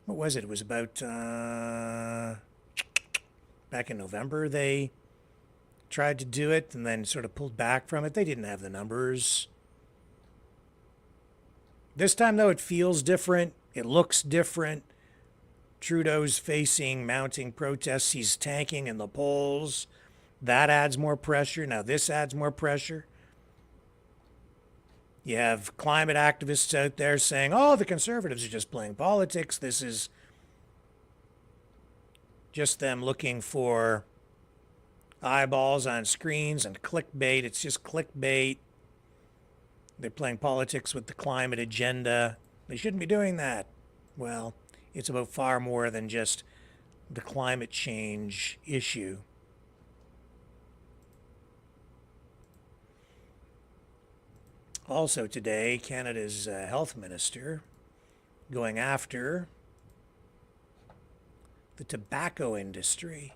What was it? It was about, back in November, they tried to do it and then sort of pulled back from it. They didn't have the numbers. This time, though, it feels different. It looks different. Trudeau's facing mounting protests. He's tanking in the polls. That adds more pressure. Now this adds more pressure. You have climate activists out there saying, oh, the Conservatives are just playing politics. This is just them looking for eyeballs on screens and clickbait. It's just clickbait. They're playing politics with the climate agenda. They shouldn't be doing that. Well, it's about far more than just the climate change issue. Also today, Canada's health minister going after the tobacco industry.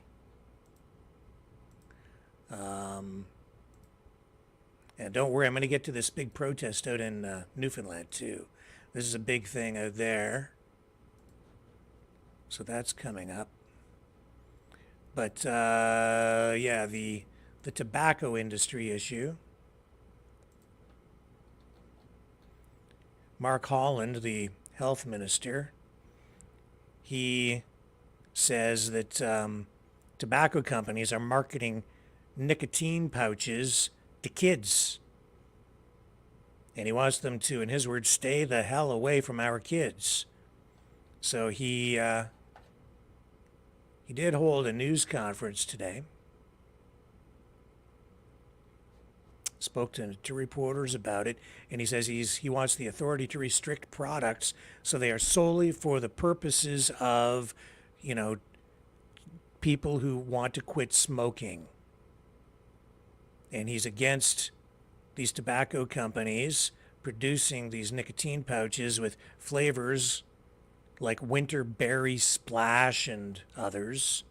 And don't worry, I'm going to get to this big protest out in Newfoundland too. This is a big thing out there. So that's coming up. But yeah, the tobacco industry issue. Mark Holland, the health minister, he says that tobacco companies are marketing nicotine pouches to kids. And he wants them to, in his words, stay the hell away from our kids. So he did hold a news conference today. Spoke to reporters about it, and he says he wants the authority to restrict products so they are solely for the purposes of, you know, people who want to quit smoking. And he's against these tobacco companies producing these nicotine pouches with flavors like winter berry splash and others.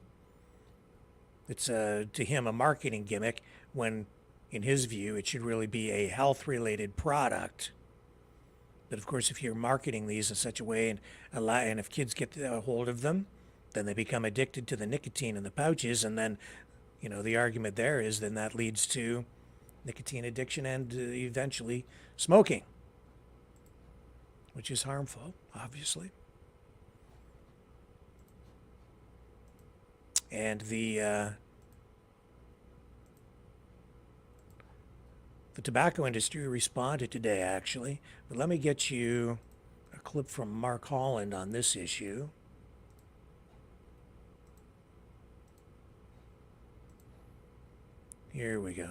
It's to him a marketing gimmick when, in his view, it should really be a health-related product. But of course, if you're marketing these in such a way and if kids get a hold of them, then they become addicted to the nicotine in the pouches, and then, you know, the argument there is then that leads to nicotine addiction and eventually smoking, which is harmful, obviously. And the tobacco industry responded today, actually. But let me get you a clip from Mark Holland on this issue. Here we go.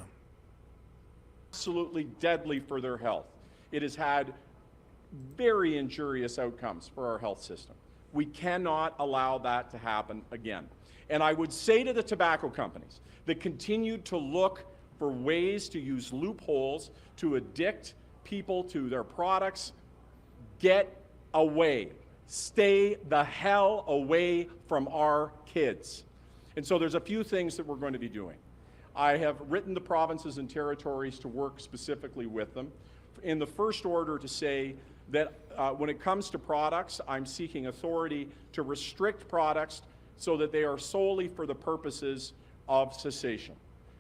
Absolutely deadly for their health. It has had very injurious outcomes for our health system. We cannot allow that to happen again. And I would say to the tobacco companies that continue to look for ways to use loopholes to addict people to their products, get away. Stay the hell away from our kids. And so there's a few things that we're going to be doing. I have written the provinces and territories to work specifically with them. In the first order to say that when it comes to products, I'm seeking authority to restrict products so that they are solely for the purposes of cessation.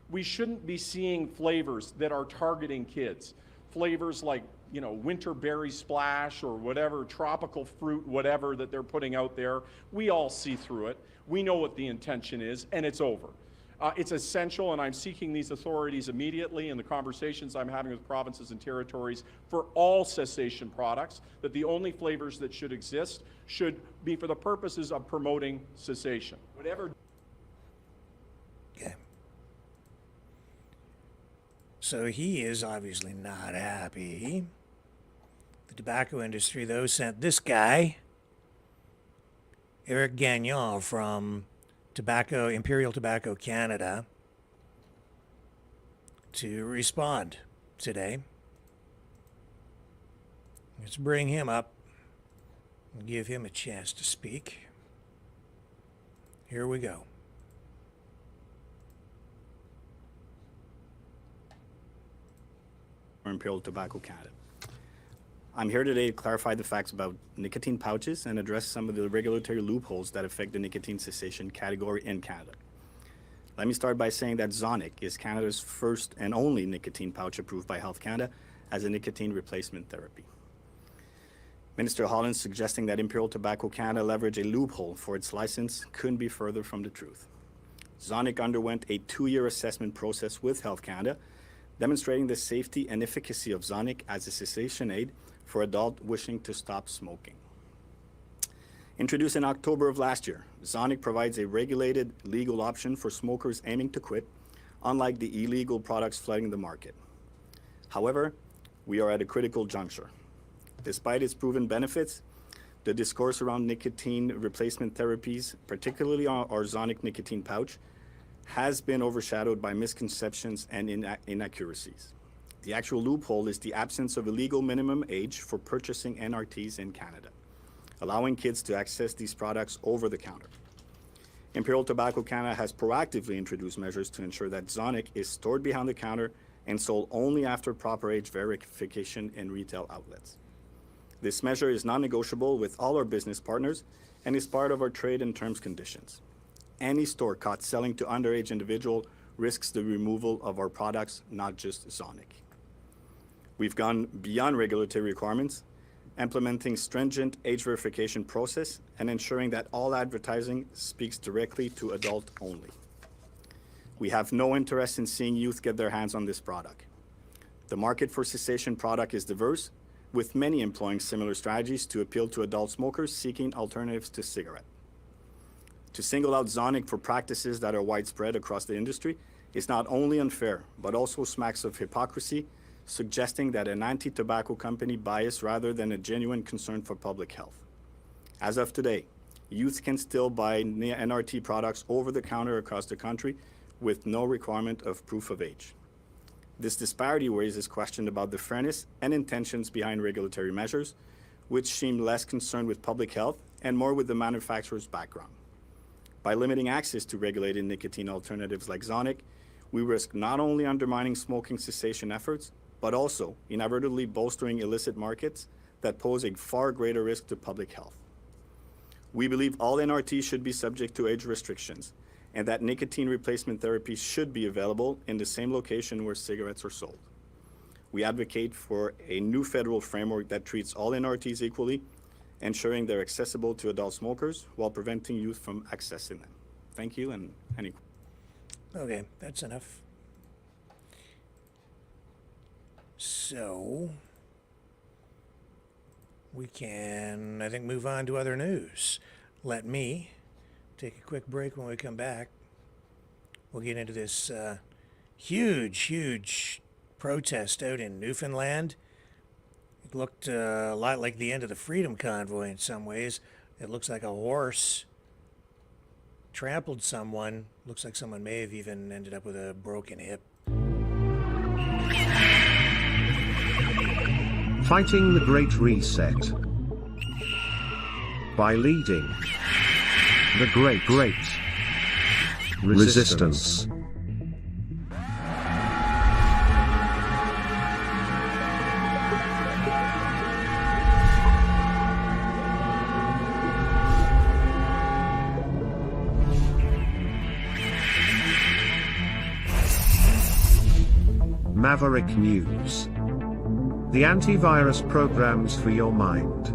We shouldn't be seeing flavors that are targeting kids. Flavors like, you know, winter berry splash or whatever, tropical fruit, whatever that they're putting out there. We all see through it. We know what the intention is, and it's over. It's essential, and I'm seeking these authorities immediately in the conversations I'm having with provinces and territories for all cessation products, that the only flavors that should exist should be for the purposes of promoting cessation. Whatever.
Okay. So he is obviously not happy. The tobacco industry, though, sent this guy, Eric Gagnon from Imperial Tobacco Canada, to respond today. Let's bring him up and give him a chance to speak. Here we go.
Imperial Tobacco Canada. I'm here today to clarify the facts about nicotine pouches and address some of the regulatory loopholes that affect the nicotine cessation category in Canada. Let me start by saying that Zonic is Canada's first and only nicotine pouch approved by Health Canada as a nicotine replacement therapy. Minister Holland suggesting that Imperial Tobacco Canada leverage a loophole for its license couldn't be further from the truth. Zonic underwent a 2-year assessment process with Health Canada, demonstrating the safety and efficacy of Zonic as a cessation aid for adults wishing to stop smoking. Introduced in October of last year, Zonic provides a regulated legal option for smokers aiming to quit, unlike the illegal products flooding the market. However, we are at a critical juncture. Despite its proven benefits, the discourse around nicotine replacement therapies, particularly our Zonic nicotine pouch, has been overshadowed by misconceptions and inaccuracies. The actual loophole is the absence of a legal minimum age for purchasing NRTs in Canada, allowing kids to access these products over the counter. Imperial Tobacco Canada has proactively introduced measures to ensure that Zonic is stored behind the counter and sold only after proper age verification in retail outlets. This measure is non-negotiable with all our business partners and is part of our trade and terms conditions. Any store caught selling to underage individual risks the removal of our products, not just Zonic. We've gone beyond regulatory requirements, implementing stringent age verification process and ensuring that all advertising speaks directly to adult only. We have no interest in seeing youth get their hands on this product. The market for cessation product is diverse, with many employing similar strategies to appeal to adult smokers seeking alternatives to cigarette. To single out Zonic for practices that are widespread across the industry is not only unfair, but also smacks of hypocrisy, suggesting that an anti-tobacco company bias rather than a genuine concern for public health. As of today, youth can still buy NRT products over the counter across the country with no requirement of proof of age. This disparity raises questions about the fairness and intentions behind regulatory measures, which seem less concerned with public health and more with the manufacturer's background. By limiting access to regulated nicotine alternatives like Zonic, we risk not only undermining smoking cessation efforts, but also inadvertently bolstering illicit markets that pose a far greater risk to public health. We believe all NRTs should be subject to age restrictions, and that nicotine replacement therapies should be available in the same location where cigarettes are sold. We advocate for a new federal framework that treats all NRTs equally, ensuring they're accessible to adult smokers while preventing youth from accessing them. Thank you, and any questions?
Okay, that's enough. So, we can, I think, move on to other news. Let me take a quick break. When we come back, we'll get into this huge protest out in Newfoundland. It looked a lot like the end of the Freedom Convoy in some ways. It looks like a horse trampled someone. Looks like someone may have even ended up with a broken hip.
Fighting the Great Reset by leading the Great Resistance. Maverick News. The antivirus programs for your mind.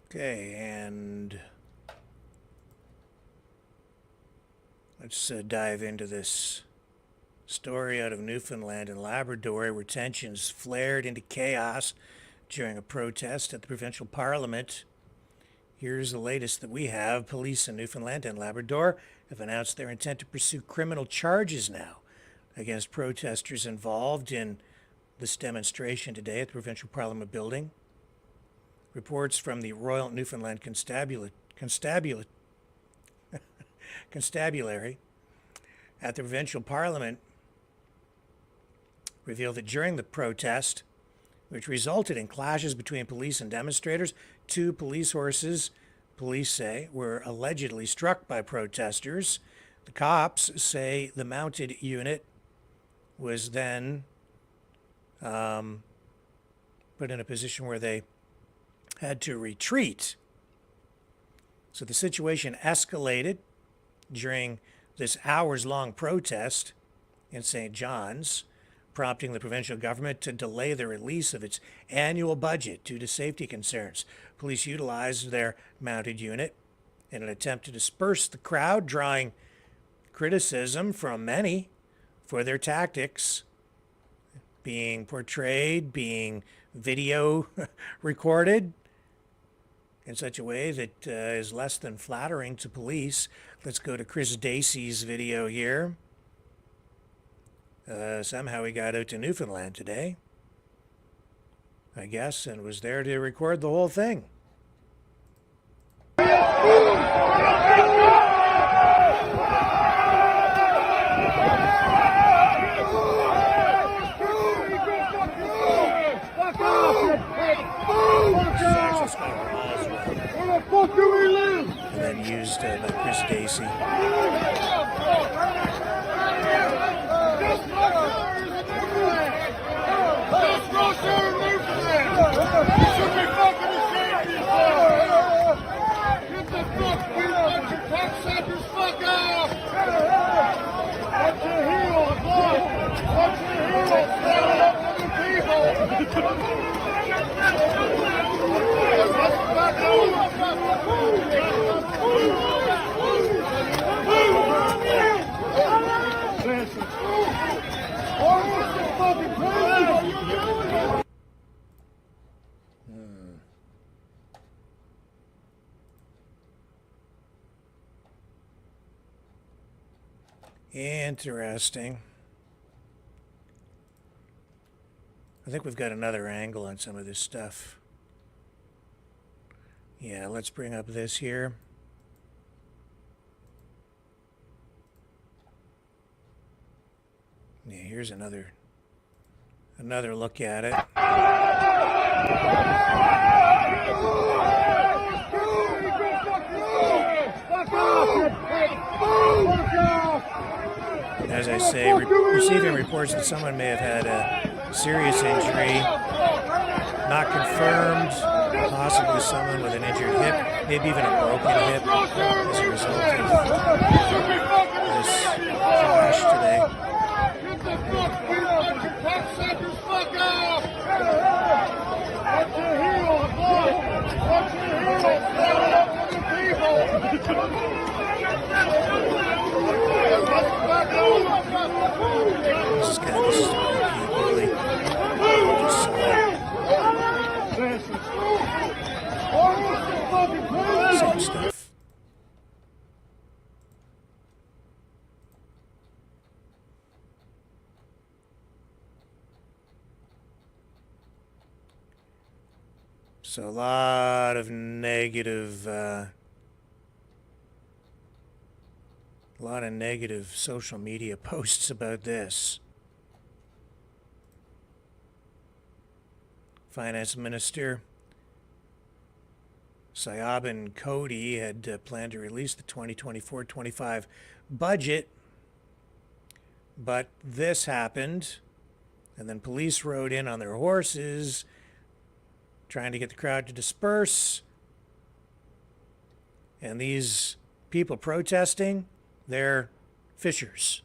Okay, and let's dive into this story out of Newfoundland and Labrador, where tensions flared into chaos during a protest at the provincial parliament. Here's the latest that we have. Police in Newfoundland and Labrador have announced their intent to pursue criminal charges now against protesters involved in this demonstration today at the provincial parliament building. Reports from the Royal Newfoundland Constabulary at the provincial parliament revealed that during the protest, which resulted in clashes between police and demonstrators, 2 police horses, police say, were allegedly struck by protesters. The cops say the mounted unit was then put in a position where they had to retreat. So the situation escalated during this hours-long protest in St. John's, prompting the provincial government to delay the release of its annual budget due to safety concerns. Police utilized their mounted unit in an attempt to disperse the crowd, drawing criticism from many for their tactics being portrayed, being video recorded, in such a way that is less than flattering to police. Let's go to Chris Dacey's video here. Somehow he got out to Newfoundland today, I guess, and was there to record the whole thing. And then used by Chris Dacey. Interesting. I think we've got another angle on some of this stuff. Yeah, let's bring up this here. Yeah, here's another look at it. As I say, receiving reports that someone may have had a serious injury, not confirmed, possibly someone with an injured hip, maybe even a broken hip as a result of this crash today. This is kind of the story, really. Same stuff. So a lot of negative social media posts about this. Finance Minister Sayabin Cody had planned to release the 2024-25 budget, but this happened, and then police rode in on their horses, trying to get the crowd to disperse, and these people protesting, they're fishers.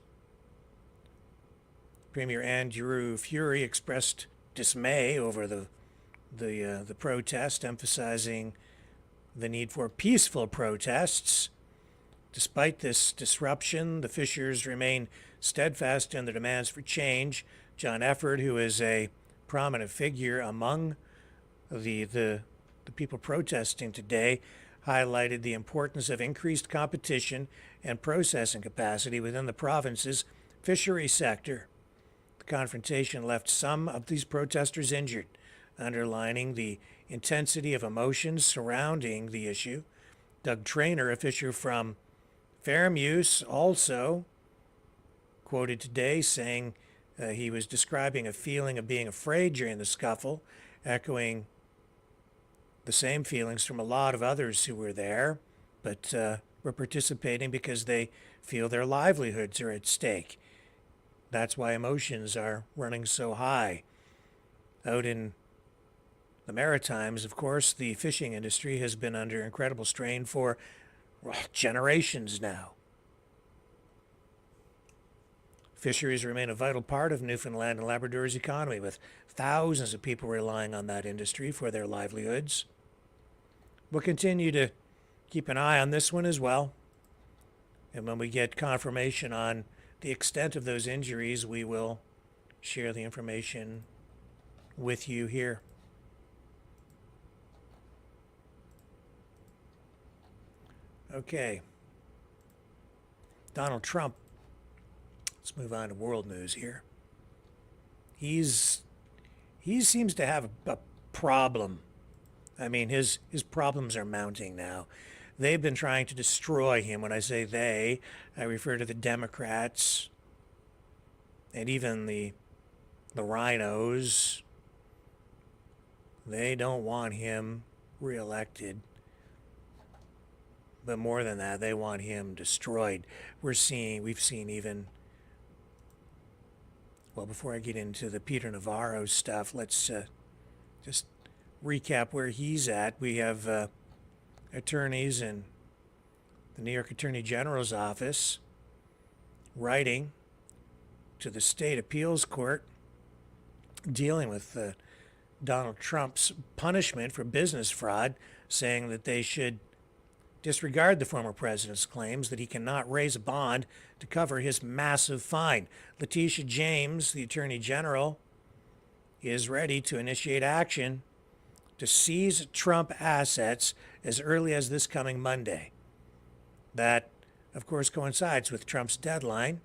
Premier Andrew Furey expressed dismay over the protest, emphasizing the need for peaceful protests. Despite this disruption, the fishers remain steadfast in their demands for change. John Efford, who is a prominent figure among the people protesting today, highlighted the importance of increased competition and processing capacity within the province's fishery sector. The confrontation left some of these protesters injured, underlining the intensity of emotions surrounding the issue. Doug Traynor, a fisher from Fairmuse, also quoted today saying he was describing a feeling of being afraid during the scuffle, echoing the same feelings from a lot of others who were there, but were participating because they feel their livelihoods are at stake. That's why emotions are running so high. Out in the Maritimes, of course, the fishing industry has been under incredible strain for generations now. Fisheries remain a vital part of Newfoundland and Labrador's economy, with thousands of people relying on that industry for their livelihoods. We'll continue to keep an eye on this one as well. And when we get confirmation on the extent of those injuries, we will share the information with you here. Okay. Donald Trump. Let's move on to world news here. He seems to have a problem. I mean, his problems are mounting now. They've been trying to destroy him. When I say they, I refer to the Democrats and even the rhinos. They don't want him reelected. But more than that, they want him destroyed. We've seen even, well, before I get into the Peter Navarro stuff, let's just recap where he's at. We have attorneys in the New York Attorney General's office writing to the state appeals court dealing with Donald Trump's punishment for business fraud, saying that they should disregard the former president's claims that he cannot raise a bond to cover his massive fine. Letitia James, the Attorney General, is ready to initiate action to seize Trump assets as early as this coming Monday. That, of course, coincides with Trump's deadline,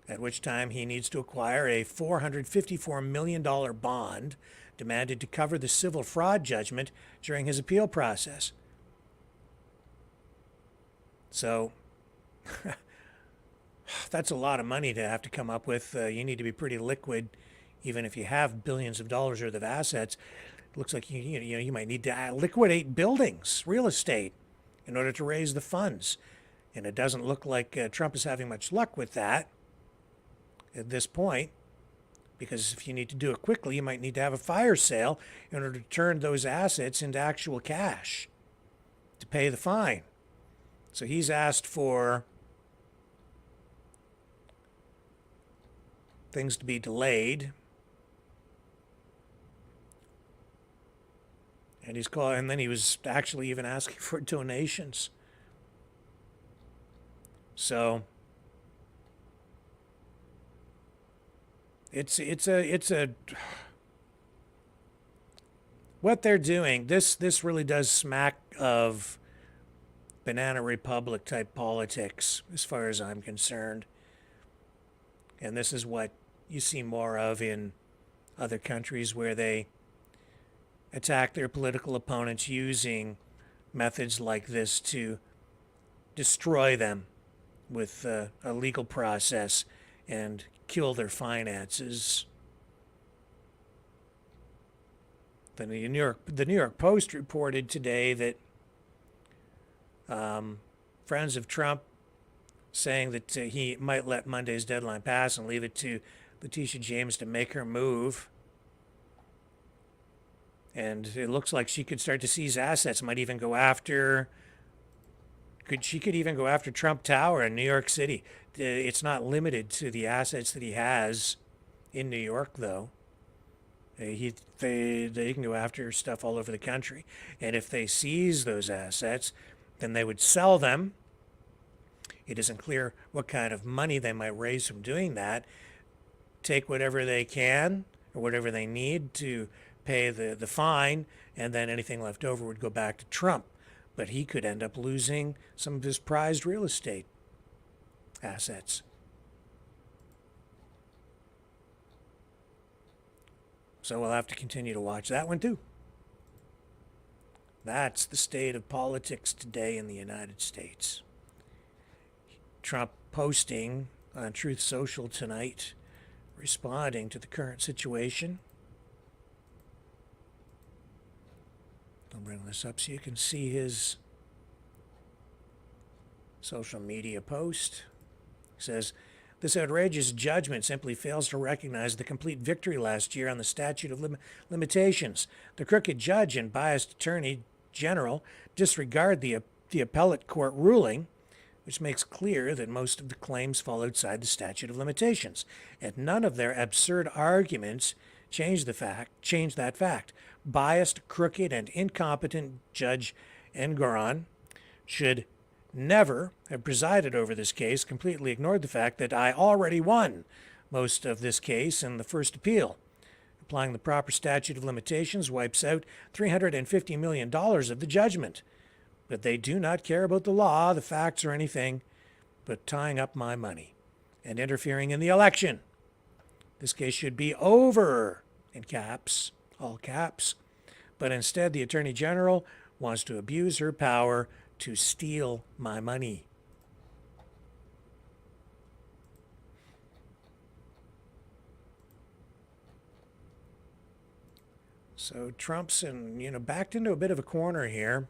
at which time he needs to acquire a $454 million bond demanded to cover the civil fraud judgment during his appeal process. So that's a lot of money to have to come up with. You need to be pretty liquid, even if you have billions of dollars worth of assets. It looks like you might need to liquidate buildings, real estate, in order to raise the funds. And it doesn't look like Trump is having much luck with that at this point, because if you need to do it quickly, you might need to have a fire sale in order to turn those assets into actual cash to pay the fine. So he's asked for things to be delayed. And then he was actually even asking for donations. So it's a what they're doing. This really does smack of Banana Republic type politics, as far as I'm concerned. And this is what you see more of in other countries where they attack their political opponents using methods like this to destroy them with a legal process and kill their finances. The New York Post reported today that friends of Trump saying that he might let Monday's deadline pass and leave it to Letitia James to make her move. And it looks like she could start to seize assets. Might even go after. She could even go after Trump Tower in New York City. It's not limited to the assets that he has in New York, though. They can go after stuff all over the country. And if they seize those assets, then they would sell them. It isn't clear what kind of money they might raise from doing that. Take whatever they can or whatever they need to pay the fine, and then anything left over would go back to Trump. But he could end up losing some of his prized real estate assets. So we'll have to continue to watch that one too. That's the state of politics today in the United States. Trump posting on Truth Social tonight, responding to the current situation. I'll bring this up so you can see his social media post. He says, "This outrageous judgment simply fails to recognize the complete victory last year on the statute of limitations. The crooked judge and biased attorney general disregard the appellate court ruling, which makes clear that most of the claims fall outside the statute of limitations, and none of their absurd arguments change that fact. Biased, crooked, and incompetent Judge Engoron should never have presided over this case, completely ignored the fact that I already won most of this case in the first appeal. Applying the proper statute of limitations wipes out $350 million of the judgment. But they do not care about the law, the facts, or anything but tying up my money and interfering in the election. This case should be over, in caps, all caps. But instead, the Attorney General wants to abuse her power to steal my money. So Trump's backed into a bit of a corner here.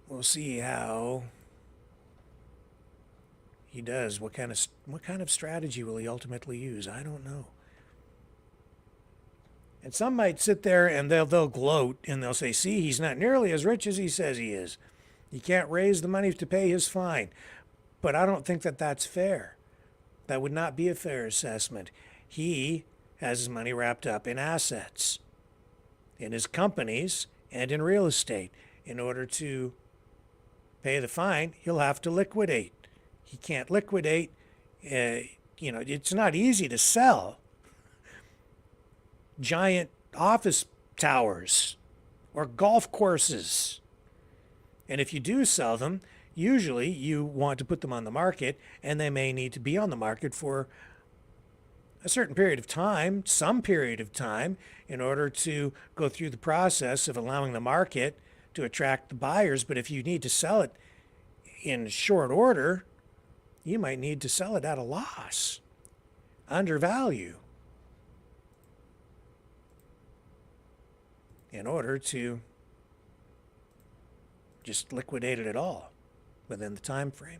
We'll see how he does. What kind of strategy will he ultimately use? I don't know. And some might sit there and they'll gloat and they'll say, see, he's not nearly as rich as he says he is. He can't raise the money to pay his fine. But I don't think that that's fair. That would not be a fair assessment. He has his money wrapped up in assets, in his companies, and in real estate. In order to pay the fine, he'll have to liquidate. He can't liquidate. It's not easy to sell giant office towers or golf courses. And if you do sell them, usually you want to put them on the market, and they may need to be on the market for a certain period of time, some period of time, in order to go through the process of allowing the market to attract the buyers. But if you need to sell it in short order, you might need to sell it at a loss, undervalue, in order to just liquidate it at all within the time frame.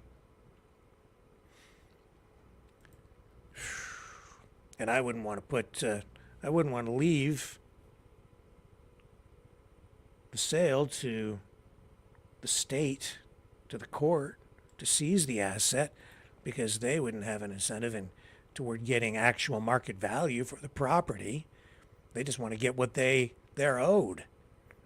And I wouldn't want to leave the sale to the state, to the court, to seize the asset, because they wouldn't have an incentive toward getting actual market value for the property. They just want to get what they're owed.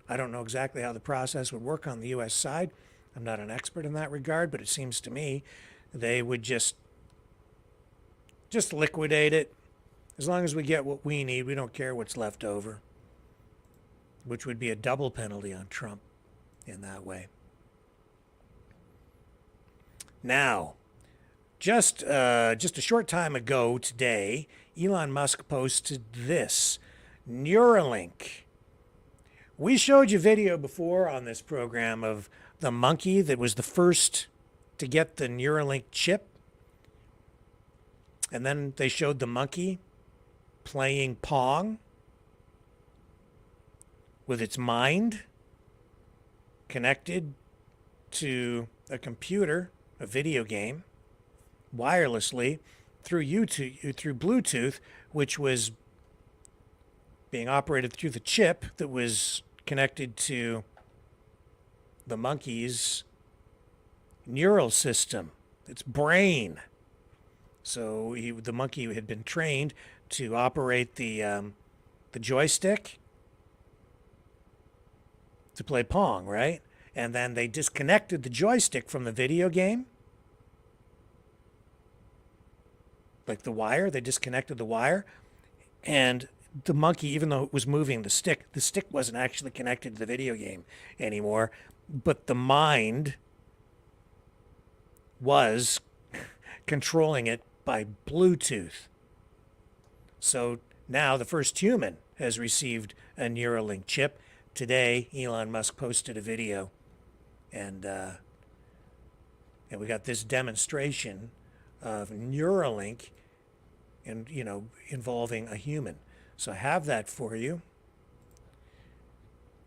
I don't know exactly how the process would work on the U.S. side. I'm not an expert in that regard, but it seems to me they would just liquidate it. As long as we get what we need, we don't care what's left over, which would be a double penalty on Trump in that way. Now, just a short time ago today, Elon Musk posted this, Neuralink. We showed you video before on this program of the monkey that was the first to get the Neuralink chip. And then they showed the monkey playing Pong with its mind connected to a computer, a video game, wirelessly through Bluetooth, which was being operated through the chip that was connected to the monkey's neural system, its brain. So the monkey had been trained to operate the joystick to play Pong, right? And then they disconnected the joystick from the video game. Like the wire, they disconnected the wire. And the monkey, even though it was moving the stick wasn't actually connected to the video game anymore. But the mind was controlling it by Bluetooth. So now the first human has received a Neuralink chip. Today, Elon Musk posted a video, and we got this demonstration of Neuralink, and involving a human. So I have that for you.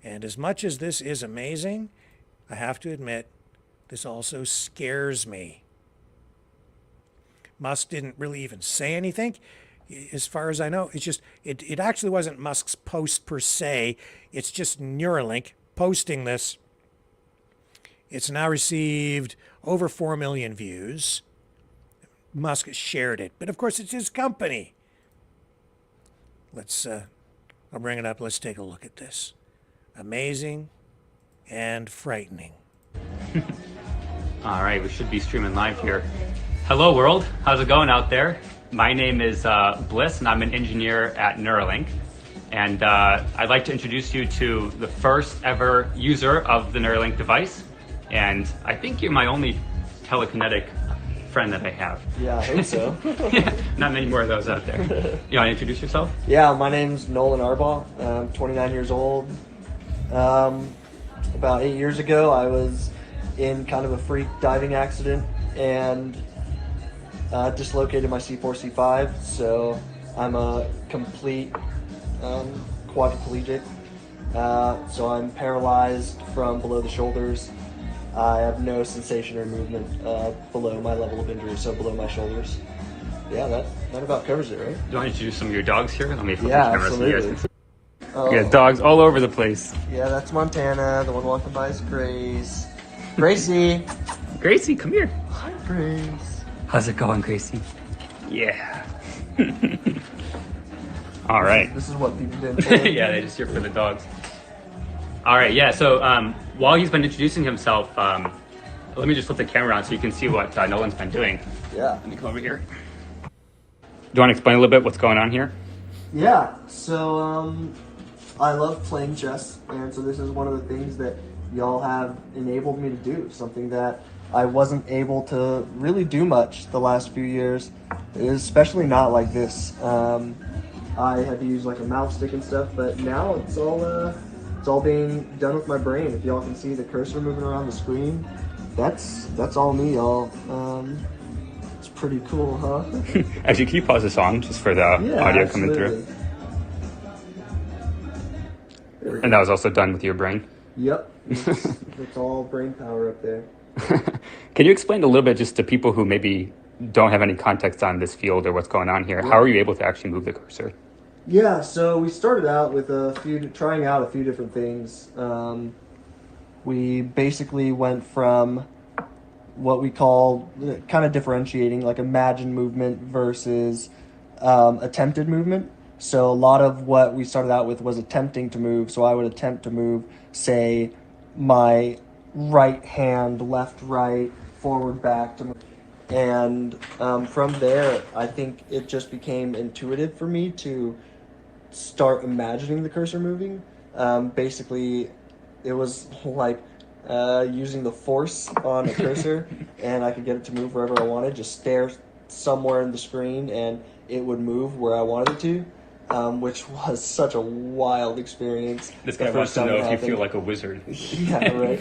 And as much as this is amazing, I have to admit, this also scares me. Musk didn't really even say anything. As far as I know, it's just, it actually wasn't Musk's post per se. It's just Neuralink posting this. It's now received over 4 million views. Musk shared it, but of course it's his company. I'll bring it up. Let's take a look at this. Amazing and frightening.
All right, we should be streaming live here. Hello world, how's it going out there? My name is Bliss and I'm an engineer at Neuralink. And I'd like to introduce you to the first ever user of the Neuralink device. And I think you're my only telekinetic friend that I have.
Yeah, I hope so.
Yeah, not many more of those out there. You want to introduce yourself?
Yeah, my name's Nolan Arbaugh. I'm 29 years old. About 8 years ago, I was in kind of a freak diving accident and dislocated my C4, C5. So I'm a complete quadriplegic. So I'm paralyzed from below the shoulders. I have no sensation or movement below my level of injury, so below my shoulders. Yeah, that about covers it, right?
Do you want to introduce some of your dogs here? Let me flip
Yeah,
the camera so you guys
absolutely.
can see. You got dogs all over the place.
Yeah, that's Montana. The one walking by is Grace. Gracie!
Gracie, come here.
Hi, Grace.
How's it going, Gracie? Yeah. All right.
This is what people did.
Yeah, they just here for the dogs. All right, yeah, so while he's been introducing himself, let me just flip the camera on so you can see what Nolan's been doing.
Yeah.
Let me come over here. Do you want to explain a little bit what's going on here?
Yeah, so I love playing chess, and so this is one of the things that y'all have enabled me to do, something that I wasn't able to really do much the last few years, especially not like this. I had to use like a mouse stick and stuff, but now it's all being done with my brain. If y'all can see the cursor moving around the screen, that's all me, y'all. It's pretty cool, huh?
Actually, can you pause the song just for the audio coming through? And that was also done with your brain?
Yep. It's all brain power up there.
Can you explain a little bit just to people who maybe don't have any context on this field or what's going on here? How are you able to actually move the cursor?
Yeah, so we started out with trying out a few different things. We basically went from what we call kind of differentiating like imagined movement versus attempted movement. So a lot of what we started out with was attempting to move. So I would attempt to move, say, my right hand, left, right, forward, back to move. And from there, I think it just became intuitive for me to start imagining the cursor moving. Basically, it was like using the force on a cursor, and I could get it to move wherever I wanted. Just stare somewhere in the screen, and it would move where I wanted it to. Which was such a wild experience.
This guy wants to know if you feel like a wizard.
Yeah, right.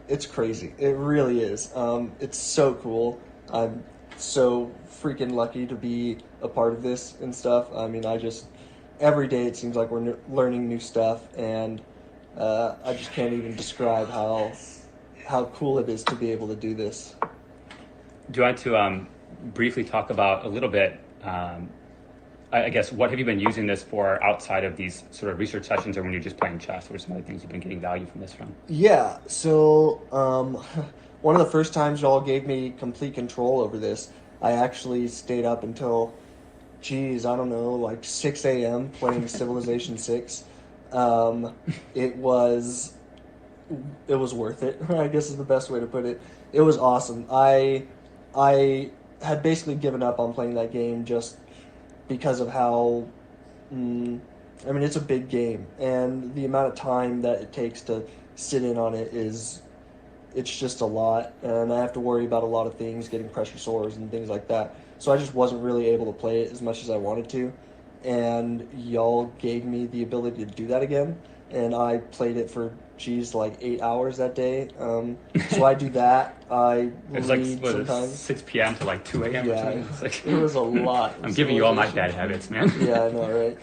It's crazy. It really is. It's so cool. I'm so freaking lucky to be a part of this and stuff. I mean, every day it seems like we're learning new stuff, and I just can't even describe how cool it is to be able to do this.
Do you want to briefly talk about a little bit, I guess, what have you been using this for outside of these sort of research sessions, or when you're just playing chess? What are some of the things you've been getting value from this from?
Yeah, so one of the first times y'all gave me complete control over this, I actually stayed up until, I don't know, like 6 a.m. playing Civilization 6. It was worth it, I guess is the best way to put it. It was awesome. I had basically given up on playing that game just because of how, it's a big game, and the amount of time that it takes to sit in on it it's just a lot, and I have to worry about a lot of things, getting pressure sores and things like that. So I just wasn't really able to play it as much as I wanted to, and y'all gave me the ability to do that again, and I played it for like 8 hours that day. So I do that. I
It's
read
like
sometimes.
6 p.m. to like 2 a.m. or
Yeah,
something. It's like,
it was a lot.
I'm giving you all my bad habits, man.
Yeah, I know, right?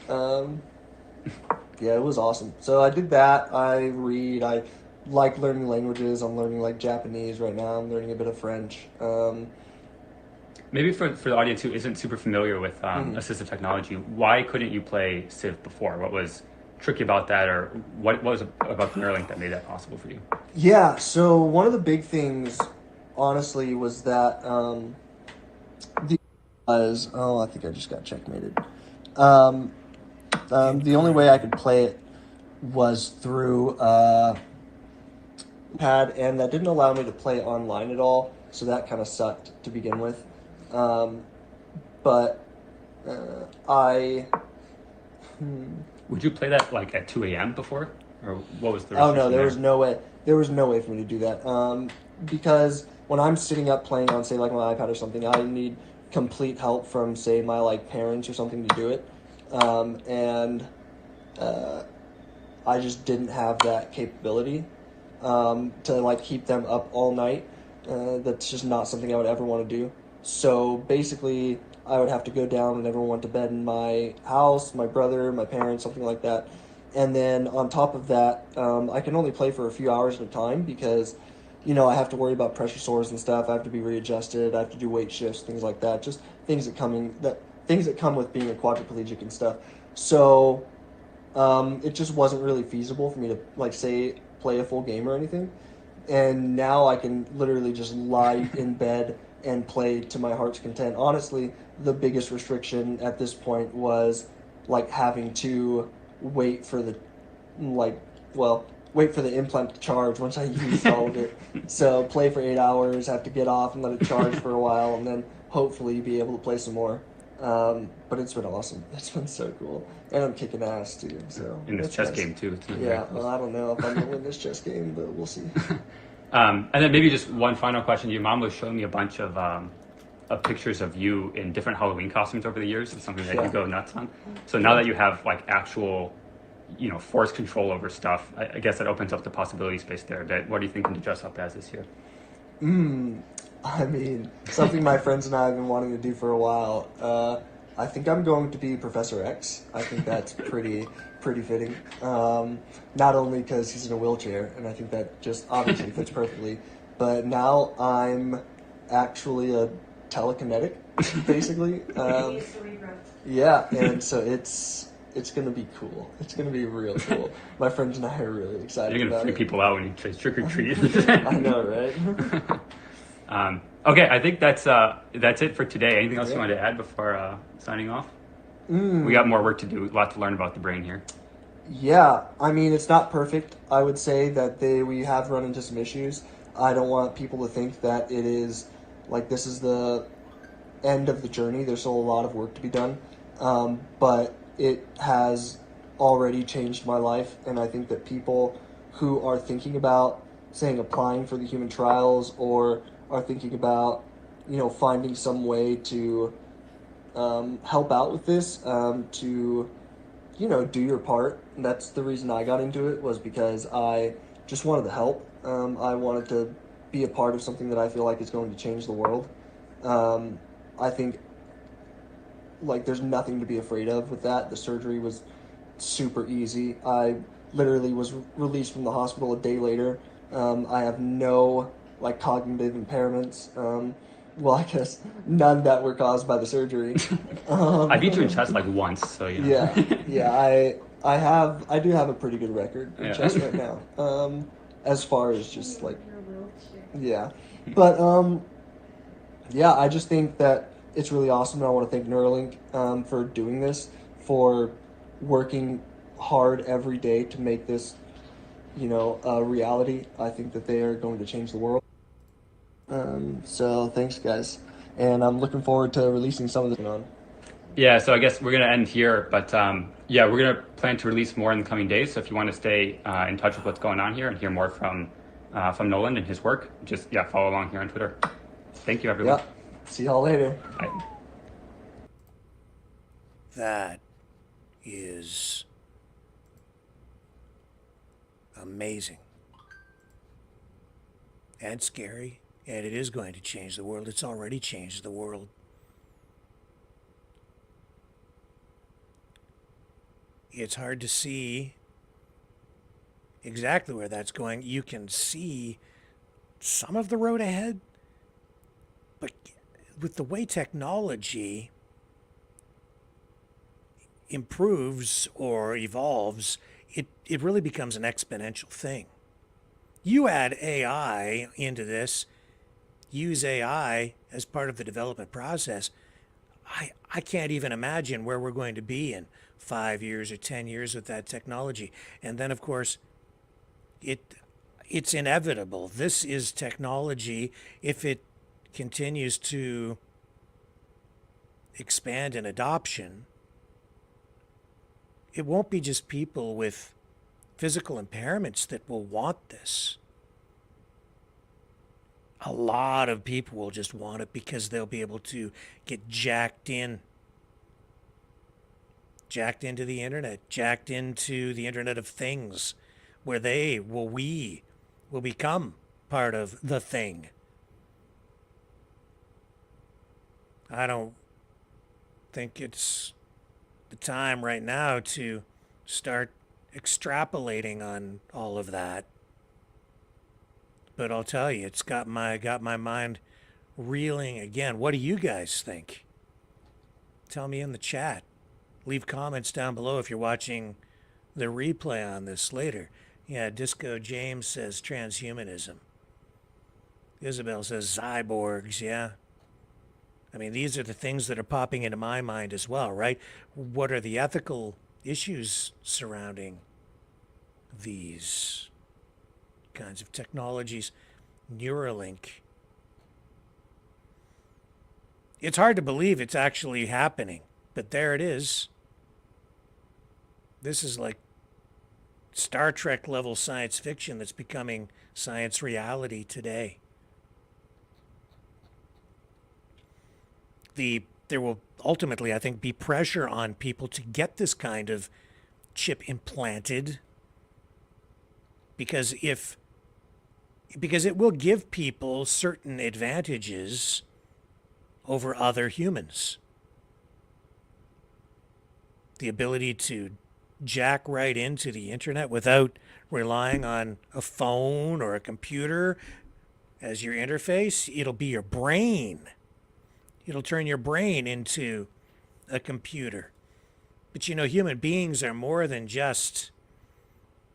Yeah, it was awesome. So I did that. I read. I like learning languages. I'm learning like Japanese right now. I'm learning a bit of French.
Maybe for the audience who isn't super familiar with assistive technology, why couldn't you play Civ before? What was tricky about that, or what was about the Neuralink that made that possible for you?
Yeah, so one of the big things, honestly, was that I think I just got checkmated. The only way I could play it was through pad, and that didn't allow me to play online at all, so that kind of sucked to begin with. But I
Would you play that like at 2 a.m. before, or what was the
Oh
restriction
no, there
there?
was no way. There was no way for me to do that. Because when I'm sitting up playing on, say, like my iPad or something, I need complete help from, say, my like parents or something to do it, and I just didn't have that capability to like keep them up all night. That's just not something I would ever want to do. So basically, I would have to go down when everyone went to bed in my house, my brother, my parents, something like that. And then on top of that, I can only play for a few hours at a time because, I have to worry about pressure sores and stuff. I have to be readjusted. I have to do weight shifts, things like that. Just things that come with being a quadriplegic and stuff. So it just wasn't really feasible for me to like say play a full game or anything. And now I can literally just lie in bed and play to my heart's content. Honestly, the biggest restriction at this point was like having to wait for the wait for the implant to charge once I used all of it. So play for 8 hours, have to get off and let it charge for a while, and then hopefully be able to play some more. But it's been awesome. It's been so cool, and I'm kicking ass too. So
In this
it's
chess
nice.
game too. It's
Yeah, well, I don't know if I'm gonna win this chess game, but we'll see.
And then maybe just one final question. Your mom was showing me a bunch of pictures of you in different Halloween costumes over the years. It's something that you go nuts on. So now that you have like actual, force control over stuff, I guess that opens up the possibility space there a bit. What are you thinking to dress up as this year?
I mean, something my friends and I have been wanting to do for a while. I think I'm going to be Professor X. I think that's pretty fitting. Not only because he's in a wheelchair, and I think that just obviously fits perfectly, but now I'm actually a telekinetic, basically. Yeah, and so it's gonna be cool. It's gonna be real cool. My friends and I are really excited.
You're gonna
about
freak
it.
people out when you say trick or treat.
I know, right?
Okay, I think that's it for today. Anything else you want to add before signing off? We got more work to do. A lot to learn about the brain here.
Yeah, I mean, it's not perfect. I would say that we have run into some issues. I don't want people to think that it is like this is the end of the journey. There's still a lot of work to be done, but it has already changed my life, and I think that people who are thinking about, saying, applying for the human trials or are thinking about, finding some way to help out with this, to do your part. And that's the reason I got into it, was because I just wanted to help. I wanted to be a part of something that I feel like is going to change the world. I think like there's nothing to be afraid of with that. The surgery was super easy. I literally was released from the hospital a day later. I have no like cognitive impairments. Well, I guess none that were caused by the surgery.
I beat you in chess like once, so
Yeah, I do have a pretty good record in chess right now. As far as just like, yeah, but yeah, I just think that it's really awesome, and I want to thank Neuralink for doing this, for working hard every day to make this, a reality. I think that they are going to change the world. So thanks, guys, and I'm looking forward to releasing some of this on.
Yeah, so I guess we're going to end here, but yeah, we're going to plan to release more in the coming days. So if you want to stay in touch with what's going on here and hear more from Nolan and his work, just follow along here on Twitter. Thank you, everyone.
Yeah. See y'all later.
Bye.
That is amazing and scary, and it is going to change the world. It's already changed the world. It's hard to see exactly where that's going. You can see some of the road ahead, but with the way technology improves or evolves, it really becomes an exponential thing. You add AI into this, use AI as part of the development process, I can't even imagine where we're going to be in 5 years or 10 years with that technology. And then, of course, it's inevitable. This is technology. If it continues to expand in adoption, it won't be just people with physical impairments that will want this. A lot of people will just want it because they'll be able to get jacked into the internet, jacked into the Internet of Things, where we will become part of the thing. I don't think it's the time right now to start extrapolating on all of that. But I'll tell you, it's got my mind reeling again. What do you guys think? Tell me in the chat. Leave comments down below if you're watching the replay on this later. Yeah, Disco James says transhumanism. Isabel says cyborgs, yeah. I mean, these are the things that are popping into my mind as well, right? What are the ethical issues surrounding these kinds of technologies? Neuralink. It's hard to believe it's actually happening, but there it is. This is like Star Trek level science fiction that's becoming science reality today. There will ultimately, I think, be pressure on people to get this kind of chip implanted because it will give people certain advantages over other humans. The ability to jack right into the internet without relying on a phone or a computer as your interface. It'll be your brain. It'll turn your brain into a computer. But you know, human beings are more than just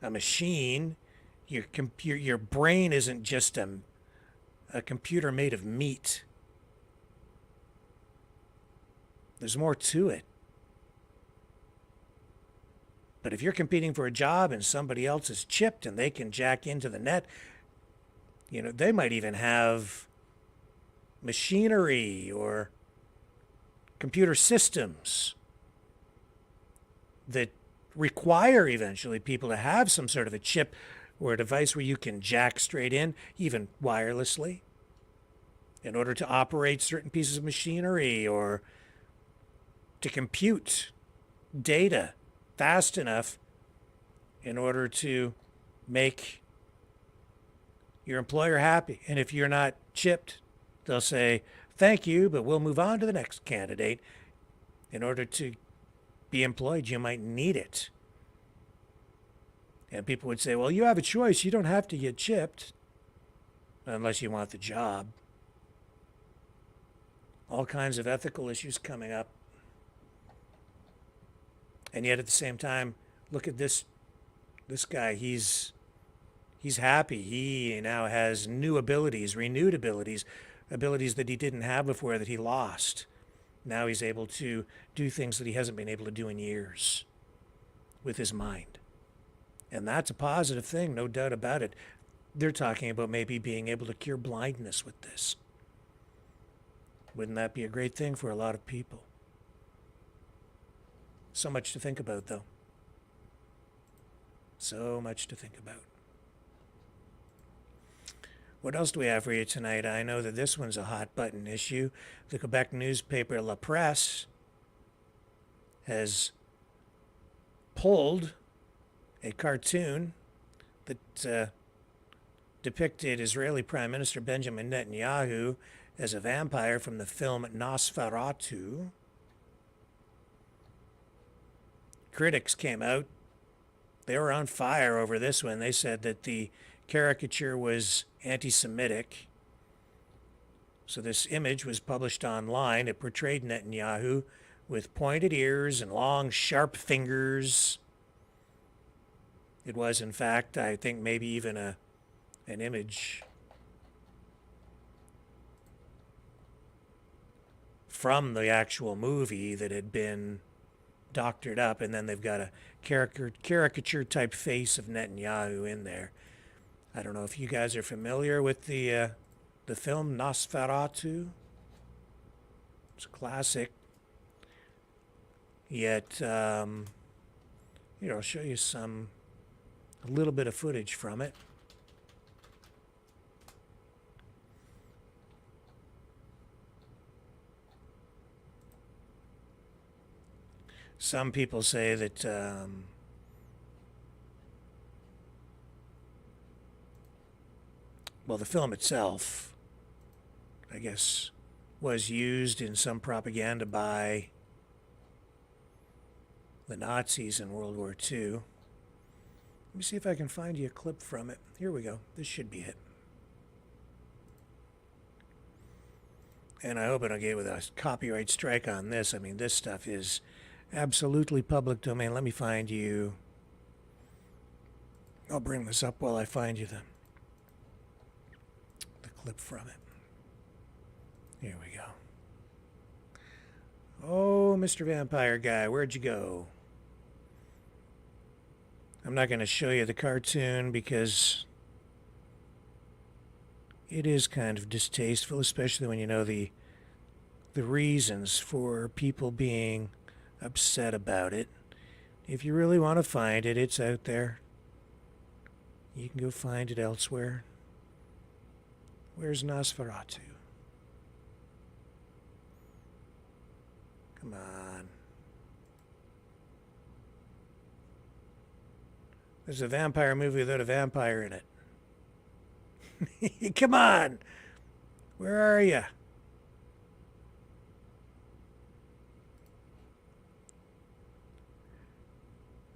a machine. Your brain isn't just a computer made of meat. There's more to it. But if you're competing for a job and somebody else is chipped and they can jack into the net, you know, they might even have machinery or computer systems that require eventually people to have some sort of a chip or a device where you can jack straight in, even wirelessly, in order to operate certain pieces of machinery or to compute data fast enough in order to make your employer happy. And if you're not chipped, they'll say, thank you, but we'll move on to the next candidate. In order to be employed, you might need it. And people would say, well, you have a choice. You don't have to get chipped unless you want the job. All kinds of ethical issues coming up. And yet at the same time, look at this guy. He's happy. He now has new abilities, renewed abilities that he didn't have before, that he lost. Now he's able to do things that he hasn't been able to do in years with his mind. And that's a positive thing, no doubt about it. They're talking about maybe being able to cure blindness with this. Wouldn't that be a great thing for a lot of people? So much to think about, though. So much to think about. What else do we have for you tonight? I know that this one's a hot button issue. The Quebec newspaper La Presse has pulled a cartoon that depicted Israeli Prime Minister Benjamin Netanyahu as a vampire from the film Nosferatu. Critics came out. They were on fire over this one. They said that the caricature was anti-Semitic. So this image was published online. It portrayed Netanyahu with pointed ears and long, sharp fingers. It was, in fact, I think maybe even an image from the actual movie that had been doctored up, and then they've got a caricature type face of Netanyahu in there. I don't know if you guys are familiar with the film Nosferatu. It's a classic. Yet Here, I'll show you a little bit of footage from it. Some people say that well, the film itself, I guess, was used in some propaganda by the Nazis in World War II. Let me see if I can find you a clip from it. Here we go. This should be it. And I hope I don't get with a copyright strike on this. I mean, this stuff is absolutely public domain. Let me find you. I'll bring this up while I find you the clip from it. Here we go. Oh, Mr. Vampire Guy, where'd you go? I'm not going to show you the cartoon because it is kind of distasteful, especially when you know the reasons for people being upset about it. If you really want to find it, it's out there. You can go find it elsewhere. Where's Nosferatu? Come on. There's a vampire movie without a vampire in it. Come on. Where are you?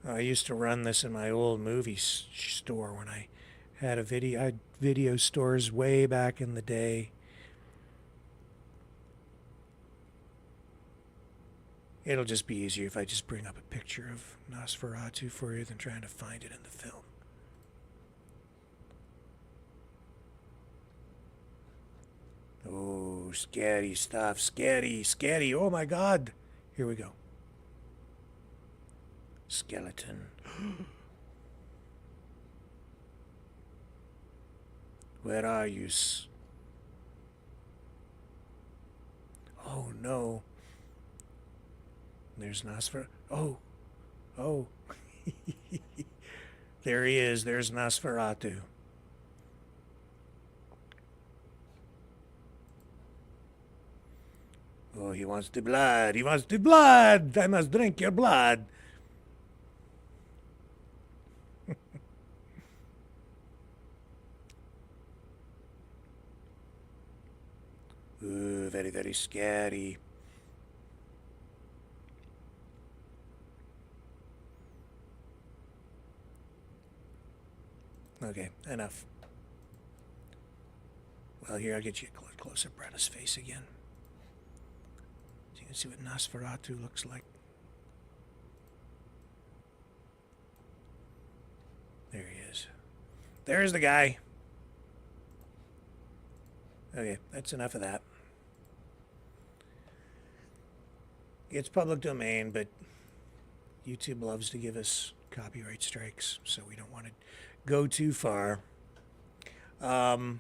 I used to run this in my old movie store when I had I had video stores way back in the day. It'll just be easier if I just bring up a picture of Nosferatu for you than trying to find it in the film. Oh, scary stuff. Scary, scary. Oh my God. Here we go. Skeleton. Where are you? Oh no. There's Nosferatu. Oh. There he is. There's Nosferatu. Oh, he wants the blood. He wants the blood. I must drink your blood. Ooh, very, very scary. Okay, enough. Well, here, I'll get you a close-up right his face again. So you can see what Nosferatu looks like. There he is. There's the guy. Okay, that's enough of that. It's public domain, but YouTube loves to give us copyright strikes, so we don't want to go too far. You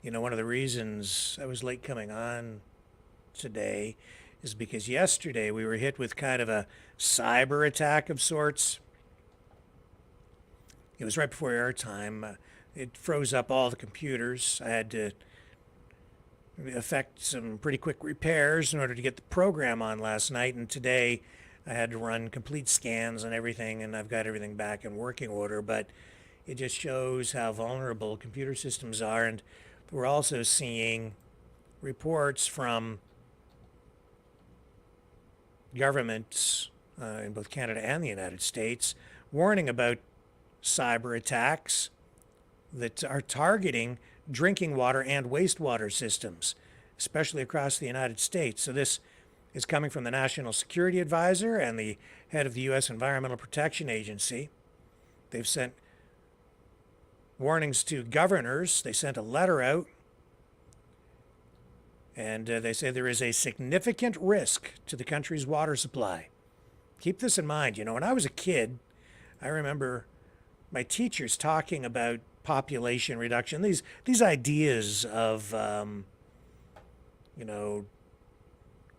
know, one of the reasons I was late coming on today is because yesterday we were hit with kind of a cyber attack of sorts. It was right before airtime. It froze up all the computers. I had to effect some pretty quick repairs in order to get the program on last night, and today I had to run complete scans and everything, and I've got everything back in working order, but it just shows how vulnerable computer systems are. And we're also seeing reports from governments in both Canada and the United States warning about cyber attacks that are targeting drinking water and wastewater systems, especially across the United States. So this is coming from the National Security Advisor and the head of the U.S. Environmental Protection Agency. They've sent warnings to governors. They sent a letter out, and they say there is a significant risk to the country's water supply. Keep this in mind. You know, when I was a kid, I remember my teachers talking about population reduction, these ideas of, you know,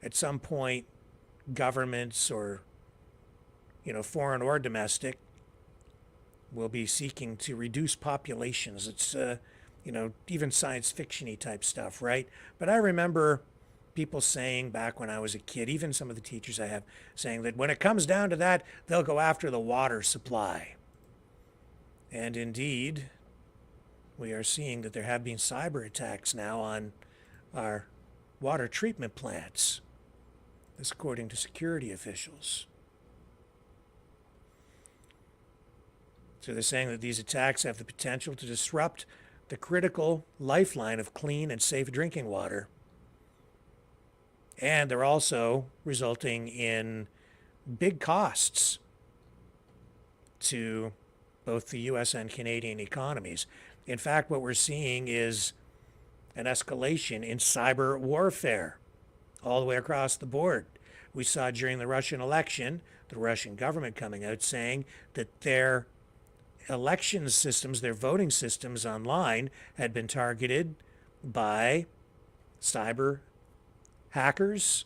at some point governments or foreign or domestic, will be seeking to reduce populations. It's, even science fiction-y type stuff, right? But I remember people saying back when I was a kid, even some of the teachers I have, saying that when it comes down to that, they'll go after the water supply. And indeed, we are seeing that there have been cyber attacks now on our water treatment plants. This according to security officials. So they're saying that these attacks have the potential to disrupt the critical lifeline of clean and safe drinking water. And they're also resulting in big costs to both the U.S. and Canadian economies. In fact, what we're seeing is an escalation in cyber warfare all the way across the board. We saw during the Russian election, the Russian government coming out saying that their election systems, their voting systems online had been targeted by cyber hackers.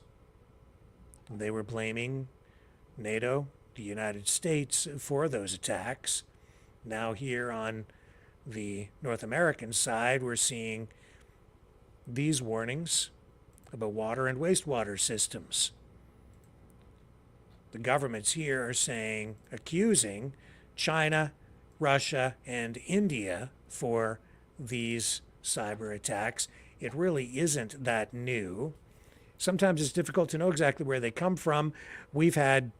They were blaming NATO, the United States, for those attacks. Now here on the North American side, we're seeing these warnings about water and wastewater systems. The governments here are saying, accusing China, Russia, and India for these cyber attacks. It really isn't that new. Sometimes it's difficult to know exactly where they come from. We've had,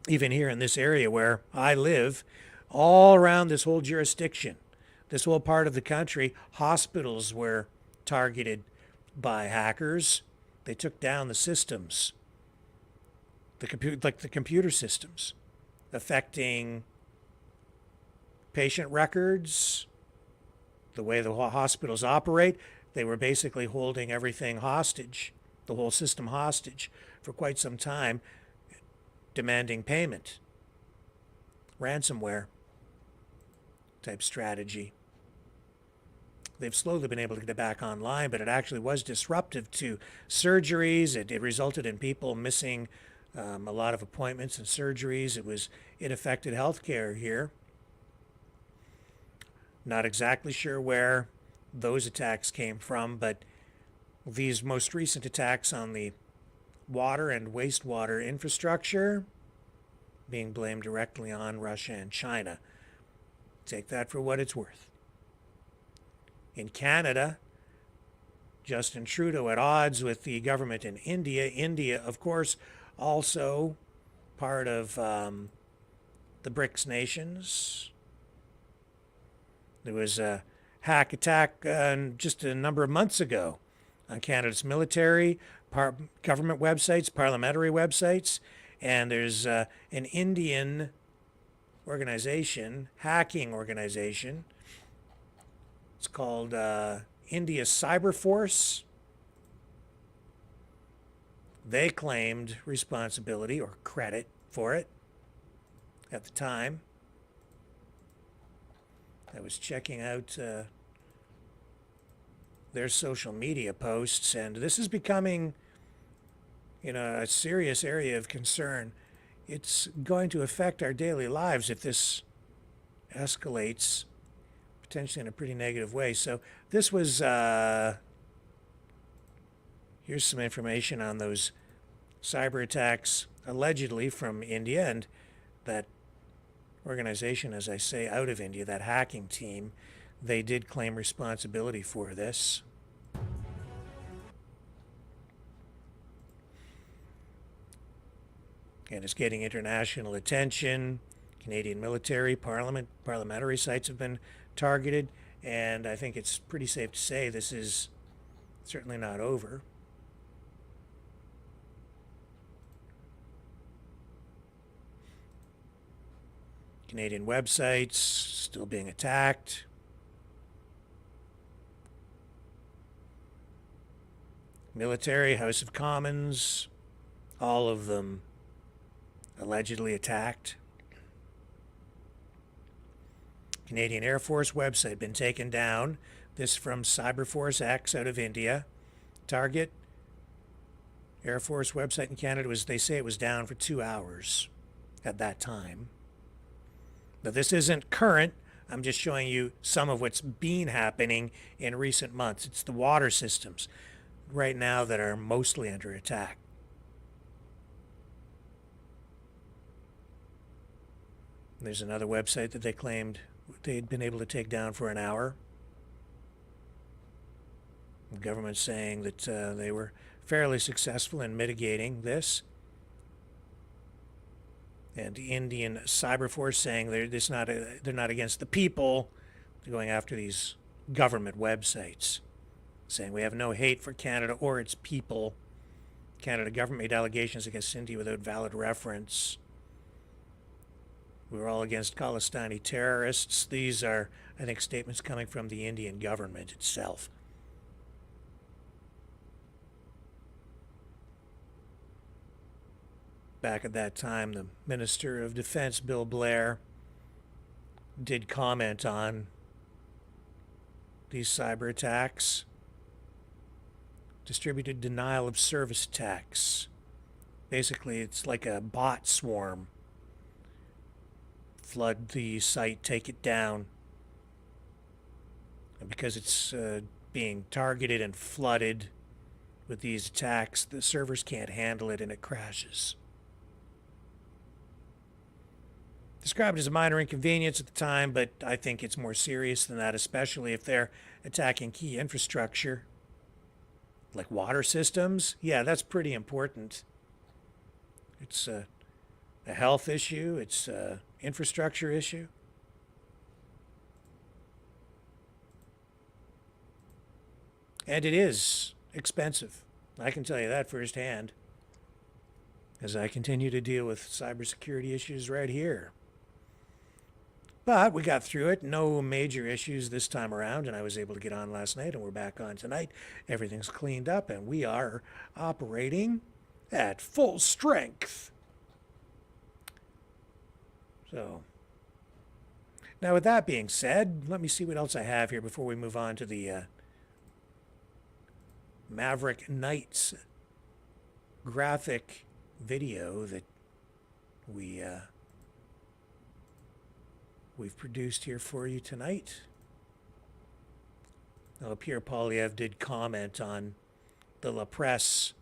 even here in this area where I live, all around this whole jurisdiction, this whole part of the country, hospitals were targeted by hackers. They took down the systems, the computer systems, affecting patient records, the way the hospitals operate. They were basically holding everything hostage, the whole system hostage, for quite some time, demanding payment. Ransomware type strategy. They've slowly been able to get it back online, but it actually was disruptive to surgeries. It resulted in people missing a lot of appointments and surgeries. It affected healthcare here. Not exactly sure where those attacks came from, but these most recent attacks on the water and wastewater infrastructure being blamed directly on Russia and China. Take that for what it's worth. In Canada, Justin Trudeau at odds with the government in India. India, of course, also part of the BRICS nations. There was a hack attack just a number of months ago on Canada's military, government websites, parliamentary websites, and there's an Indian organization, hacking organization. It's called India Cyber Force. They claimed responsibility or credit for it at the time. I was checking out their social media posts, and this is becoming, a serious area of concern. It's going to affect our daily lives if this escalates, potentially in a pretty negative way. So this was, here's some information on those cyber attacks allegedly from India, and that organization, as I say, out of India, that hacking team, they did claim responsibility for this. And it's getting international attention. Canadian military, parliamentary sites have been targeted, and I think it's pretty safe to say this is certainly not over. Canadian websites still being attacked. Military, House of Commons, all of them allegedly attacked. Canadian Air Force website been taken down. This from Cyberforce X out of India. Target Air Force website in Canada they say it was down for 2 hours. at that time. But this isn't current. I'm just showing you some of what's been happening in recent months. It's the water systems right now that are mostly under attack. There's another website that they claimed they'd been able to take down for an hour. The government's saying that they were fairly successful in mitigating this. And the Indian Cyber Force saying they're not against the people. They're going after these government websites, saying we have no hate for Canada or its people. Canada government made allegations against India without valid reference. We were all against Khalistani terrorists. These are, I think, statements coming from the Indian government itself. Back at that time, the Minister of Defense, Bill Blair, did comment on these cyber attacks. Distributed denial of service attacks. Basically, it's like a bot swarm. Flood the site, take it down. And because it's being targeted and flooded with these attacks, the servers can't handle it and it crashes. Described as a minor inconvenience at the time, but I think it's more serious than that, especially if they're attacking key infrastructure like water systems. Yeah, that's pretty important. It's a health issue. It's an infrastructure issue. And it is expensive. I can tell you that firsthand, as I continue to deal with cybersecurity issues right here. But we got through it. No major issues this time around, and I was able to get on last night, and we're back on tonight. Everything's cleaned up, and we are operating at full strength. So, now with that being said, let me see what else I have here before we move on to the Maverick Knights graphic video that we've produced here for you tonight. Now, Pierre Poilievre did comment on the La Presse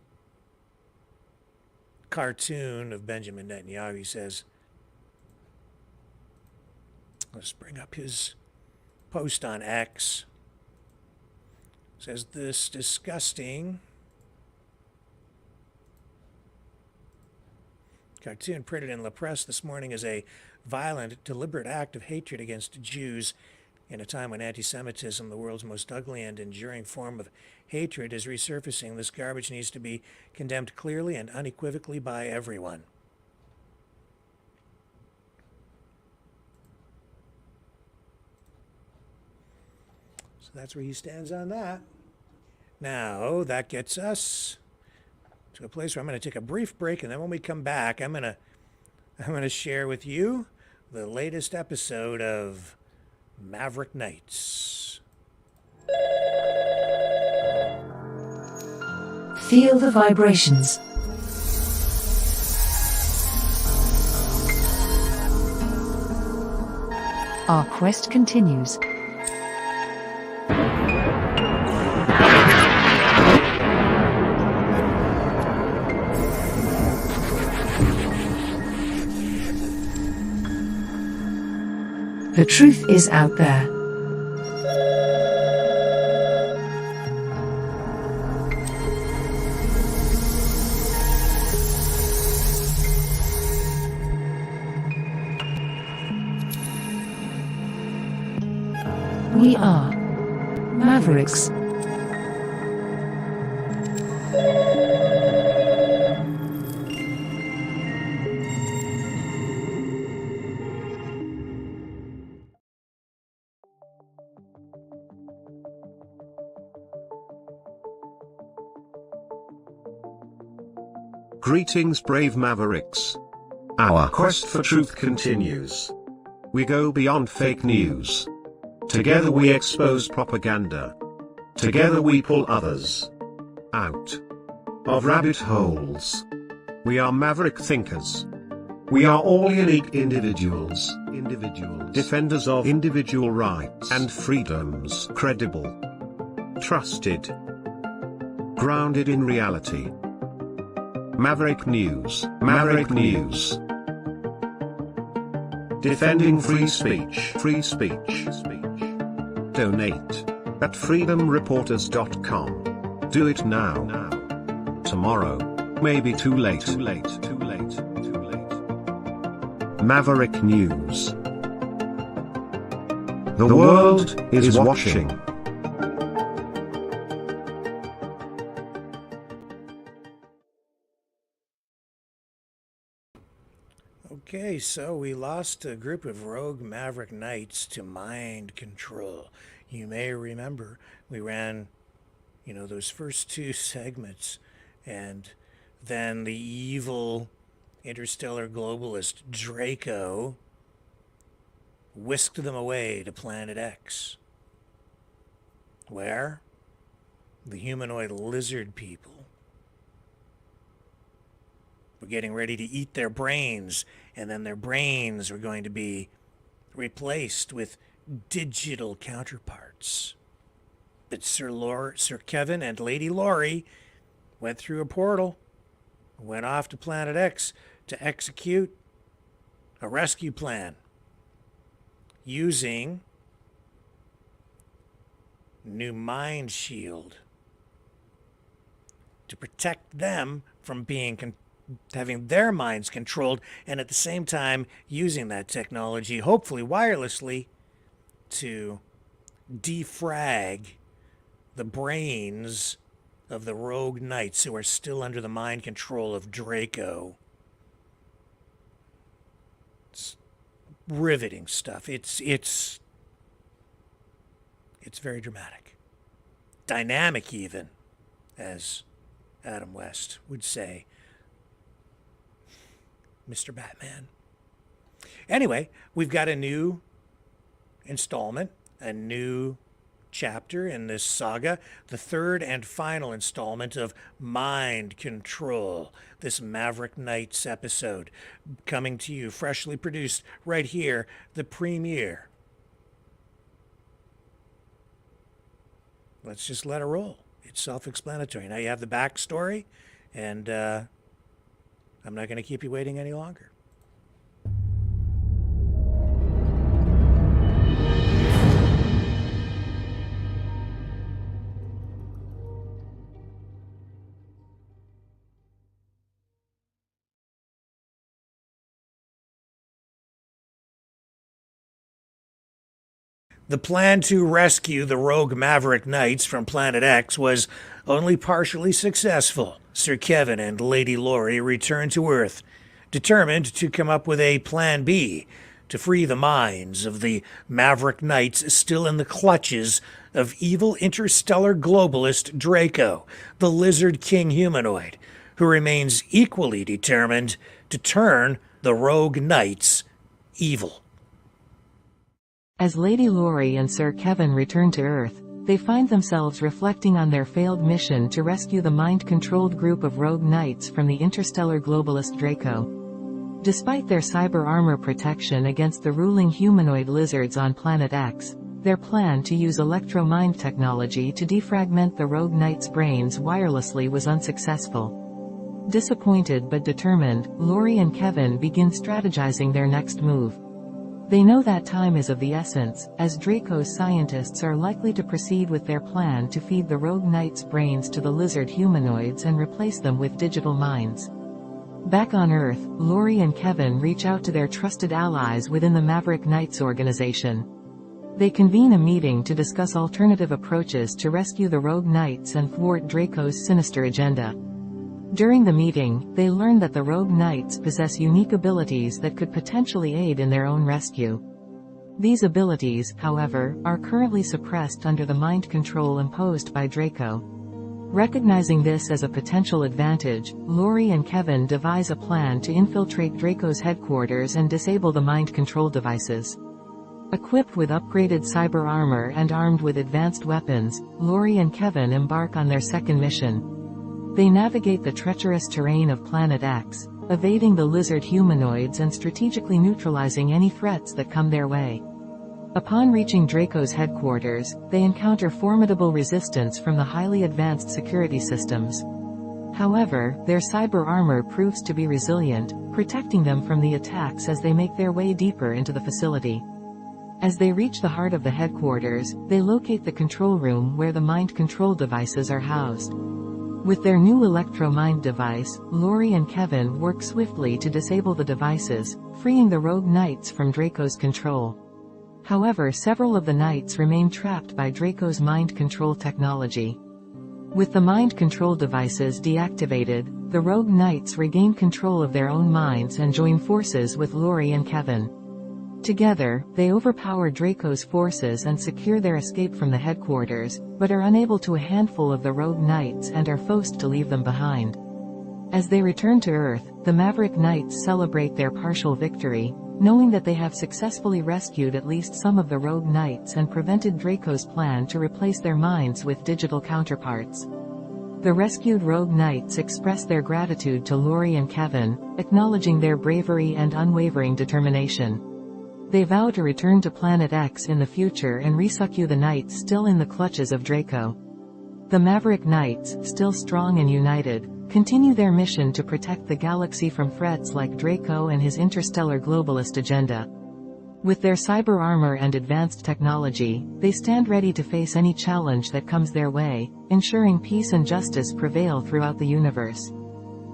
cartoon of Benjamin Netanyahu. He says, let's bring up his post on X. It says, this disgusting cartoon printed in La Presse this morning is a violent, deliberate act of hatred against Jews in a time when anti-Semitism, the world's most ugly and enduring form of hatred, is resurfacing. This garbage needs to be condemned clearly and unequivocally by everyone. So that's where he stands on that. Now, that gets us to a place where I'm going to take a brief break, and then when we come back, I'm going to share with you the latest episode of Maverick Knights.
Feel the vibrations. Our quest continues. The truth is out there. We are Mavericks.
Greetings, brave Mavericks. Our quest for truth continues. We go beyond fake news. Together we expose propaganda. Together we pull others out of rabbit holes. We are maverick thinkers. We are all unique individuals, defenders of individual rights and freedoms, credible, trusted, grounded in reality. Maverick News, Maverick News. Defending free speech, free speech. Donate at freedomreporters.com. Do it now. Tomorrow may be too late. Maverick News. The world is watching.
Okay, so we lost a group of rogue Maverick Knights to mind control. You may remember we ran, those first two segments, and then the evil interstellar globalist Draco whisked them away to Planet X, where the humanoid lizard people were getting ready to eat their brains, and then their brains were going to be replaced with digital counterparts. But Sir Kevin and Lady Laurie went through a portal, went off to Planet X to execute a rescue plan using new mind shield to protect them from having their minds controlled, and at the same time using that technology, hopefully wirelessly, to defrag the brains of the rogue knights who are still under the mind control of Draco. It's riveting stuff. It's very dramatic. Dynamic even, as Adam West would say. Mr. Batman. Anyway, we've got a new installment, a new chapter in this saga, the third and final installment of Mind Control, this Maverick Knights episode, coming to you freshly produced right here, the premiere. Let's just let it roll. It's self-explanatory. Now you have the backstory, and I'm not going to keep you waiting any longer. The plan to rescue the rogue Maverick Knights from Planet X was only partially successful. Sir Kevin and Lady Laurie returned to Earth, determined to come up with a Plan B to free the minds of the Maverick Knights still in the clutches of evil interstellar globalist Draco, the Lizard King humanoid, who remains equally determined to turn the rogue Knights evil.
As Lady Laurie and Sir Kevin return to Earth, they find themselves reflecting on their failed mission to rescue the mind-controlled group of rogue knights from the interstellar globalist Draco. Despite their cyber armor protection against the ruling humanoid lizards on Planet X, their plan to use electro-mind technology to defragment the rogue knights' brains wirelessly was unsuccessful. Disappointed but determined, Laurie and Kevin begin strategizing their next move. They know that time is of the essence, as Draco's scientists are likely to proceed with their plan to feed the rogue knights' brains to the lizard humanoids and replace them with digital minds. Back on Earth, Laurie and Kevin reach out to their trusted allies within the Maverick Knights organization. They convene a meeting to discuss alternative approaches to rescue the rogue knights and thwart Draco's sinister agenda. During the meeting, they learn that the rogue knights possess unique abilities that could potentially aid in their own rescue. These abilities, however, are currently suppressed under the mind control imposed by Draco. Recognizing this as a potential advantage, Laurie and Kevin devise a plan to infiltrate Draco's headquarters and disable the mind control devices. Equipped with upgraded cyber armor and armed with advanced weapons, Laurie and Kevin embark on their second mission. They navigate the treacherous terrain of Planet X, evading the lizard humanoids and strategically neutralizing any threats that come their way. Upon reaching Draco's headquarters, they encounter formidable resistance from the highly advanced security systems. However, their cyber armor proves to be resilient, protecting them from the attacks as they make their way deeper into the facility. As they reach the heart of the headquarters, they locate the control room where the mind control devices are housed. With their new electro-mind device, Lori and Kevin work swiftly to disable the devices, freeing the rogue knights from Draco's control. However, several of the knights remain trapped by Draco's mind control technology. With the mind control devices deactivated, the rogue knights regain control of their own minds and join forces with Lori and Kevin. Together, they overpower Draco's forces and secure their escape from the headquarters, but are unable to a handful of the rogue knights and are forced to leave them behind. As they return to Earth, the Maverick Knights celebrate their partial victory, knowing that they have successfully rescued at least some of the rogue knights and prevented Draco's plan to replace their minds with digital counterparts. The rescued rogue knights express their gratitude to Lori and Kevin, acknowledging their bravery and unwavering determination. They vow to return to Planet X in the future and rescue the knights still in the clutches of Draco. The Maverick Knights, still strong and united, continue their mission to protect the galaxy from threats like Draco and his interstellar globalist agenda. With their cyber armor and advanced technology, they stand ready to face any challenge that comes their way, ensuring peace and justice prevail throughout the universe.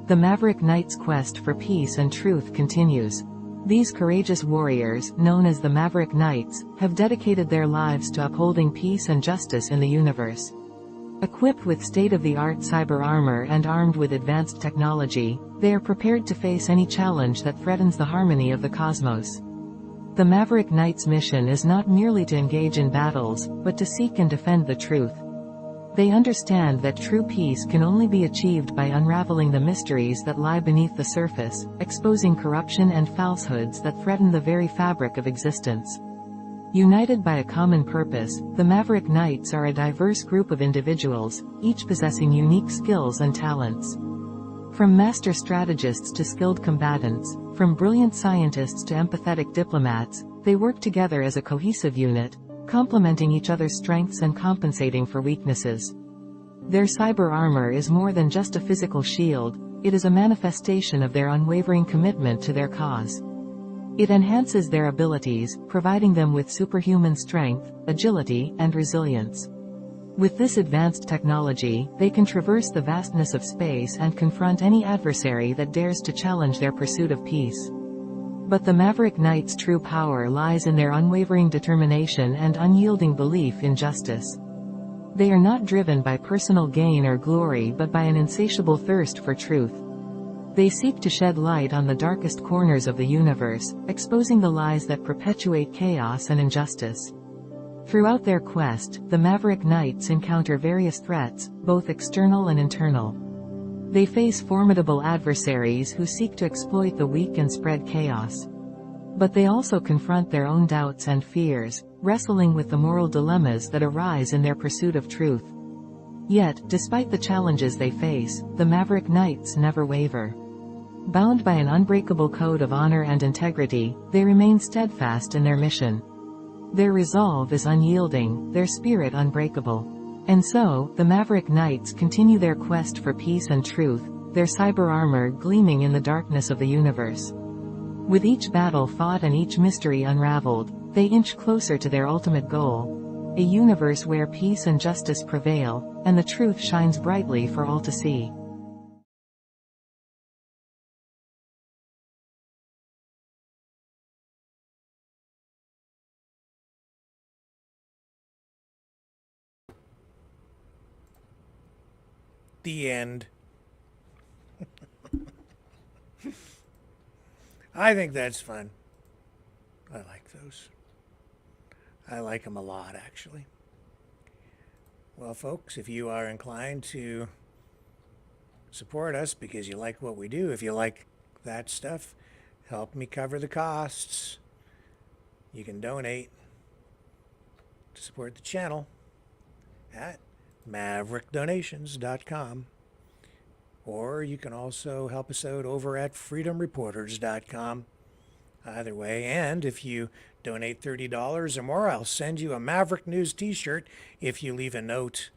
The Maverick Knights' quest for peace and truth continues. These courageous warriors, known as the Maverick Knights, have dedicated their lives to upholding peace and justice in the universe. Equipped with state-of-the-art cyber armor and armed with advanced technology, they are prepared to face any challenge that threatens the harmony of the cosmos. The Maverick Knights' mission is not merely to engage in battles, but to seek and defend the truth. They understand that true peace can only be achieved by unraveling the mysteries that lie beneath the surface, exposing corruption and falsehoods that threaten the very fabric of existence. United by a common purpose, the Maverick Knights are a diverse group of individuals, each possessing unique skills and talents. From master strategists to skilled combatants, from brilliant scientists to empathetic diplomats, they work together as a cohesive unit, complementing each other's strengths and compensating for weaknesses. Their cyber armor is more than just a physical shield, it is a manifestation of their unwavering commitment to their cause. It enhances their abilities, providing them with superhuman strength, agility, and resilience. With this advanced technology, they can traverse the vastness of space and confront any adversary that dares to challenge their pursuit of peace. But the Maverick Knights' true power lies in their unwavering determination and unyielding belief in justice. They are not driven by personal gain or glory but by an insatiable thirst for truth. They seek to shed light on the darkest corners of the universe, exposing the lies that perpetuate chaos and injustice. Throughout their quest, the Maverick Knights encounter various threats, both external and internal. They face formidable adversaries who seek to exploit the weak and spread chaos. But they also confront their own doubts and fears, wrestling with the moral dilemmas that arise in their pursuit of truth. Yet, despite the challenges they face, the Maverick Knights never waver. Bound by an unbreakable code of honor and integrity, they remain steadfast in their mission. Their resolve is unyielding, their spirit unbreakable. And so, the Maverick Knights continue their quest for peace and truth, their cyber armor gleaming in the darkness of the universe. With each battle fought and each mystery unraveled, they inch closer to their ultimate goal, a universe where peace and justice prevail, and the truth shines brightly for all to see.
The end. I think that's fun. I like those. I like them a lot, actually. Well, folks, if you are inclined to support us because you like what we do, if you like that stuff, help me cover the costs. You can donate to support the channel at maverickdonations.com, or you can also help us out over at freedomreporters.com. Either way, and if you donate $30 or more, I'll send you a Maverick News t-shirt if you leave a note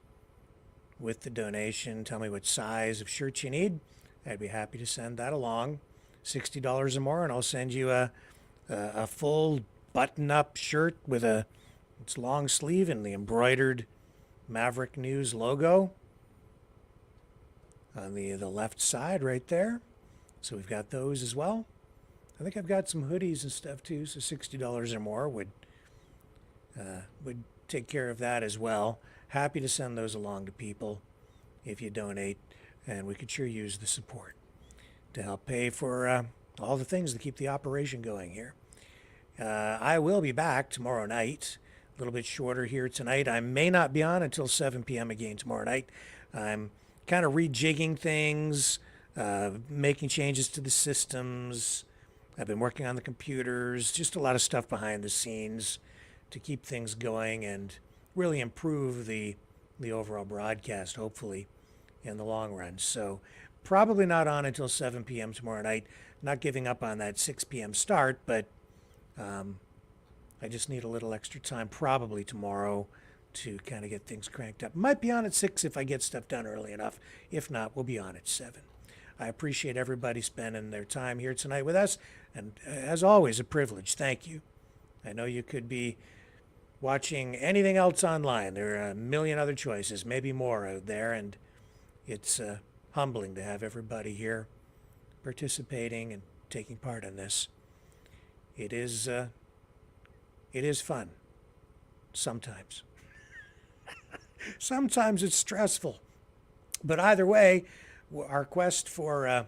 with the donation. Tell me what size of shirt you need. I'd be happy to send that along. $60 or more, and I'll send you a full button-up shirt with it's long sleeve and the embroidered Maverick News logo on the left side right there. So we've got those as well. I think I've got some hoodies and stuff too, so $60 or more would take care of that as well. Happy to send those along to people if you donate, and we could sure use the support to help pay for all the things that keep the operation going here. I will be back tomorrow night, a little bit shorter here tonight. I may not be on until 7 p.m. again tomorrow night. I'm kind of rejigging things, making changes to the systems. I've been working on the computers, just a lot of stuff behind the scenes to keep things going and really improve the overall broadcast, hopefully, in the long run. So probably not on until 7 p.m. tomorrow night. Not giving up on that 6 p.m. start, but I just need a little extra time probably tomorrow to kind of get things cranked up. Might be on at 6 if I get stuff done early enough. If not, we'll be on at 7. I appreciate everybody spending their time here tonight with us. And as always, a privilege. Thank you. I know you could be watching anything else online. There are a million other choices, maybe more out there. And it's humbling to have everybody here participating and taking part in this. It is fun. Sometimes. Sometimes it's stressful. But either way, our quest for,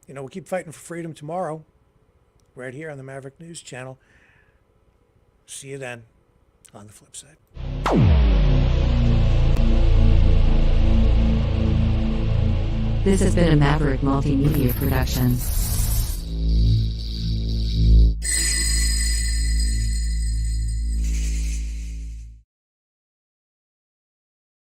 we'll keep fighting for freedom tomorrow, right here on the Maverick News Channel. See you then on the flip side.
This has been a Maverick Multimedia production.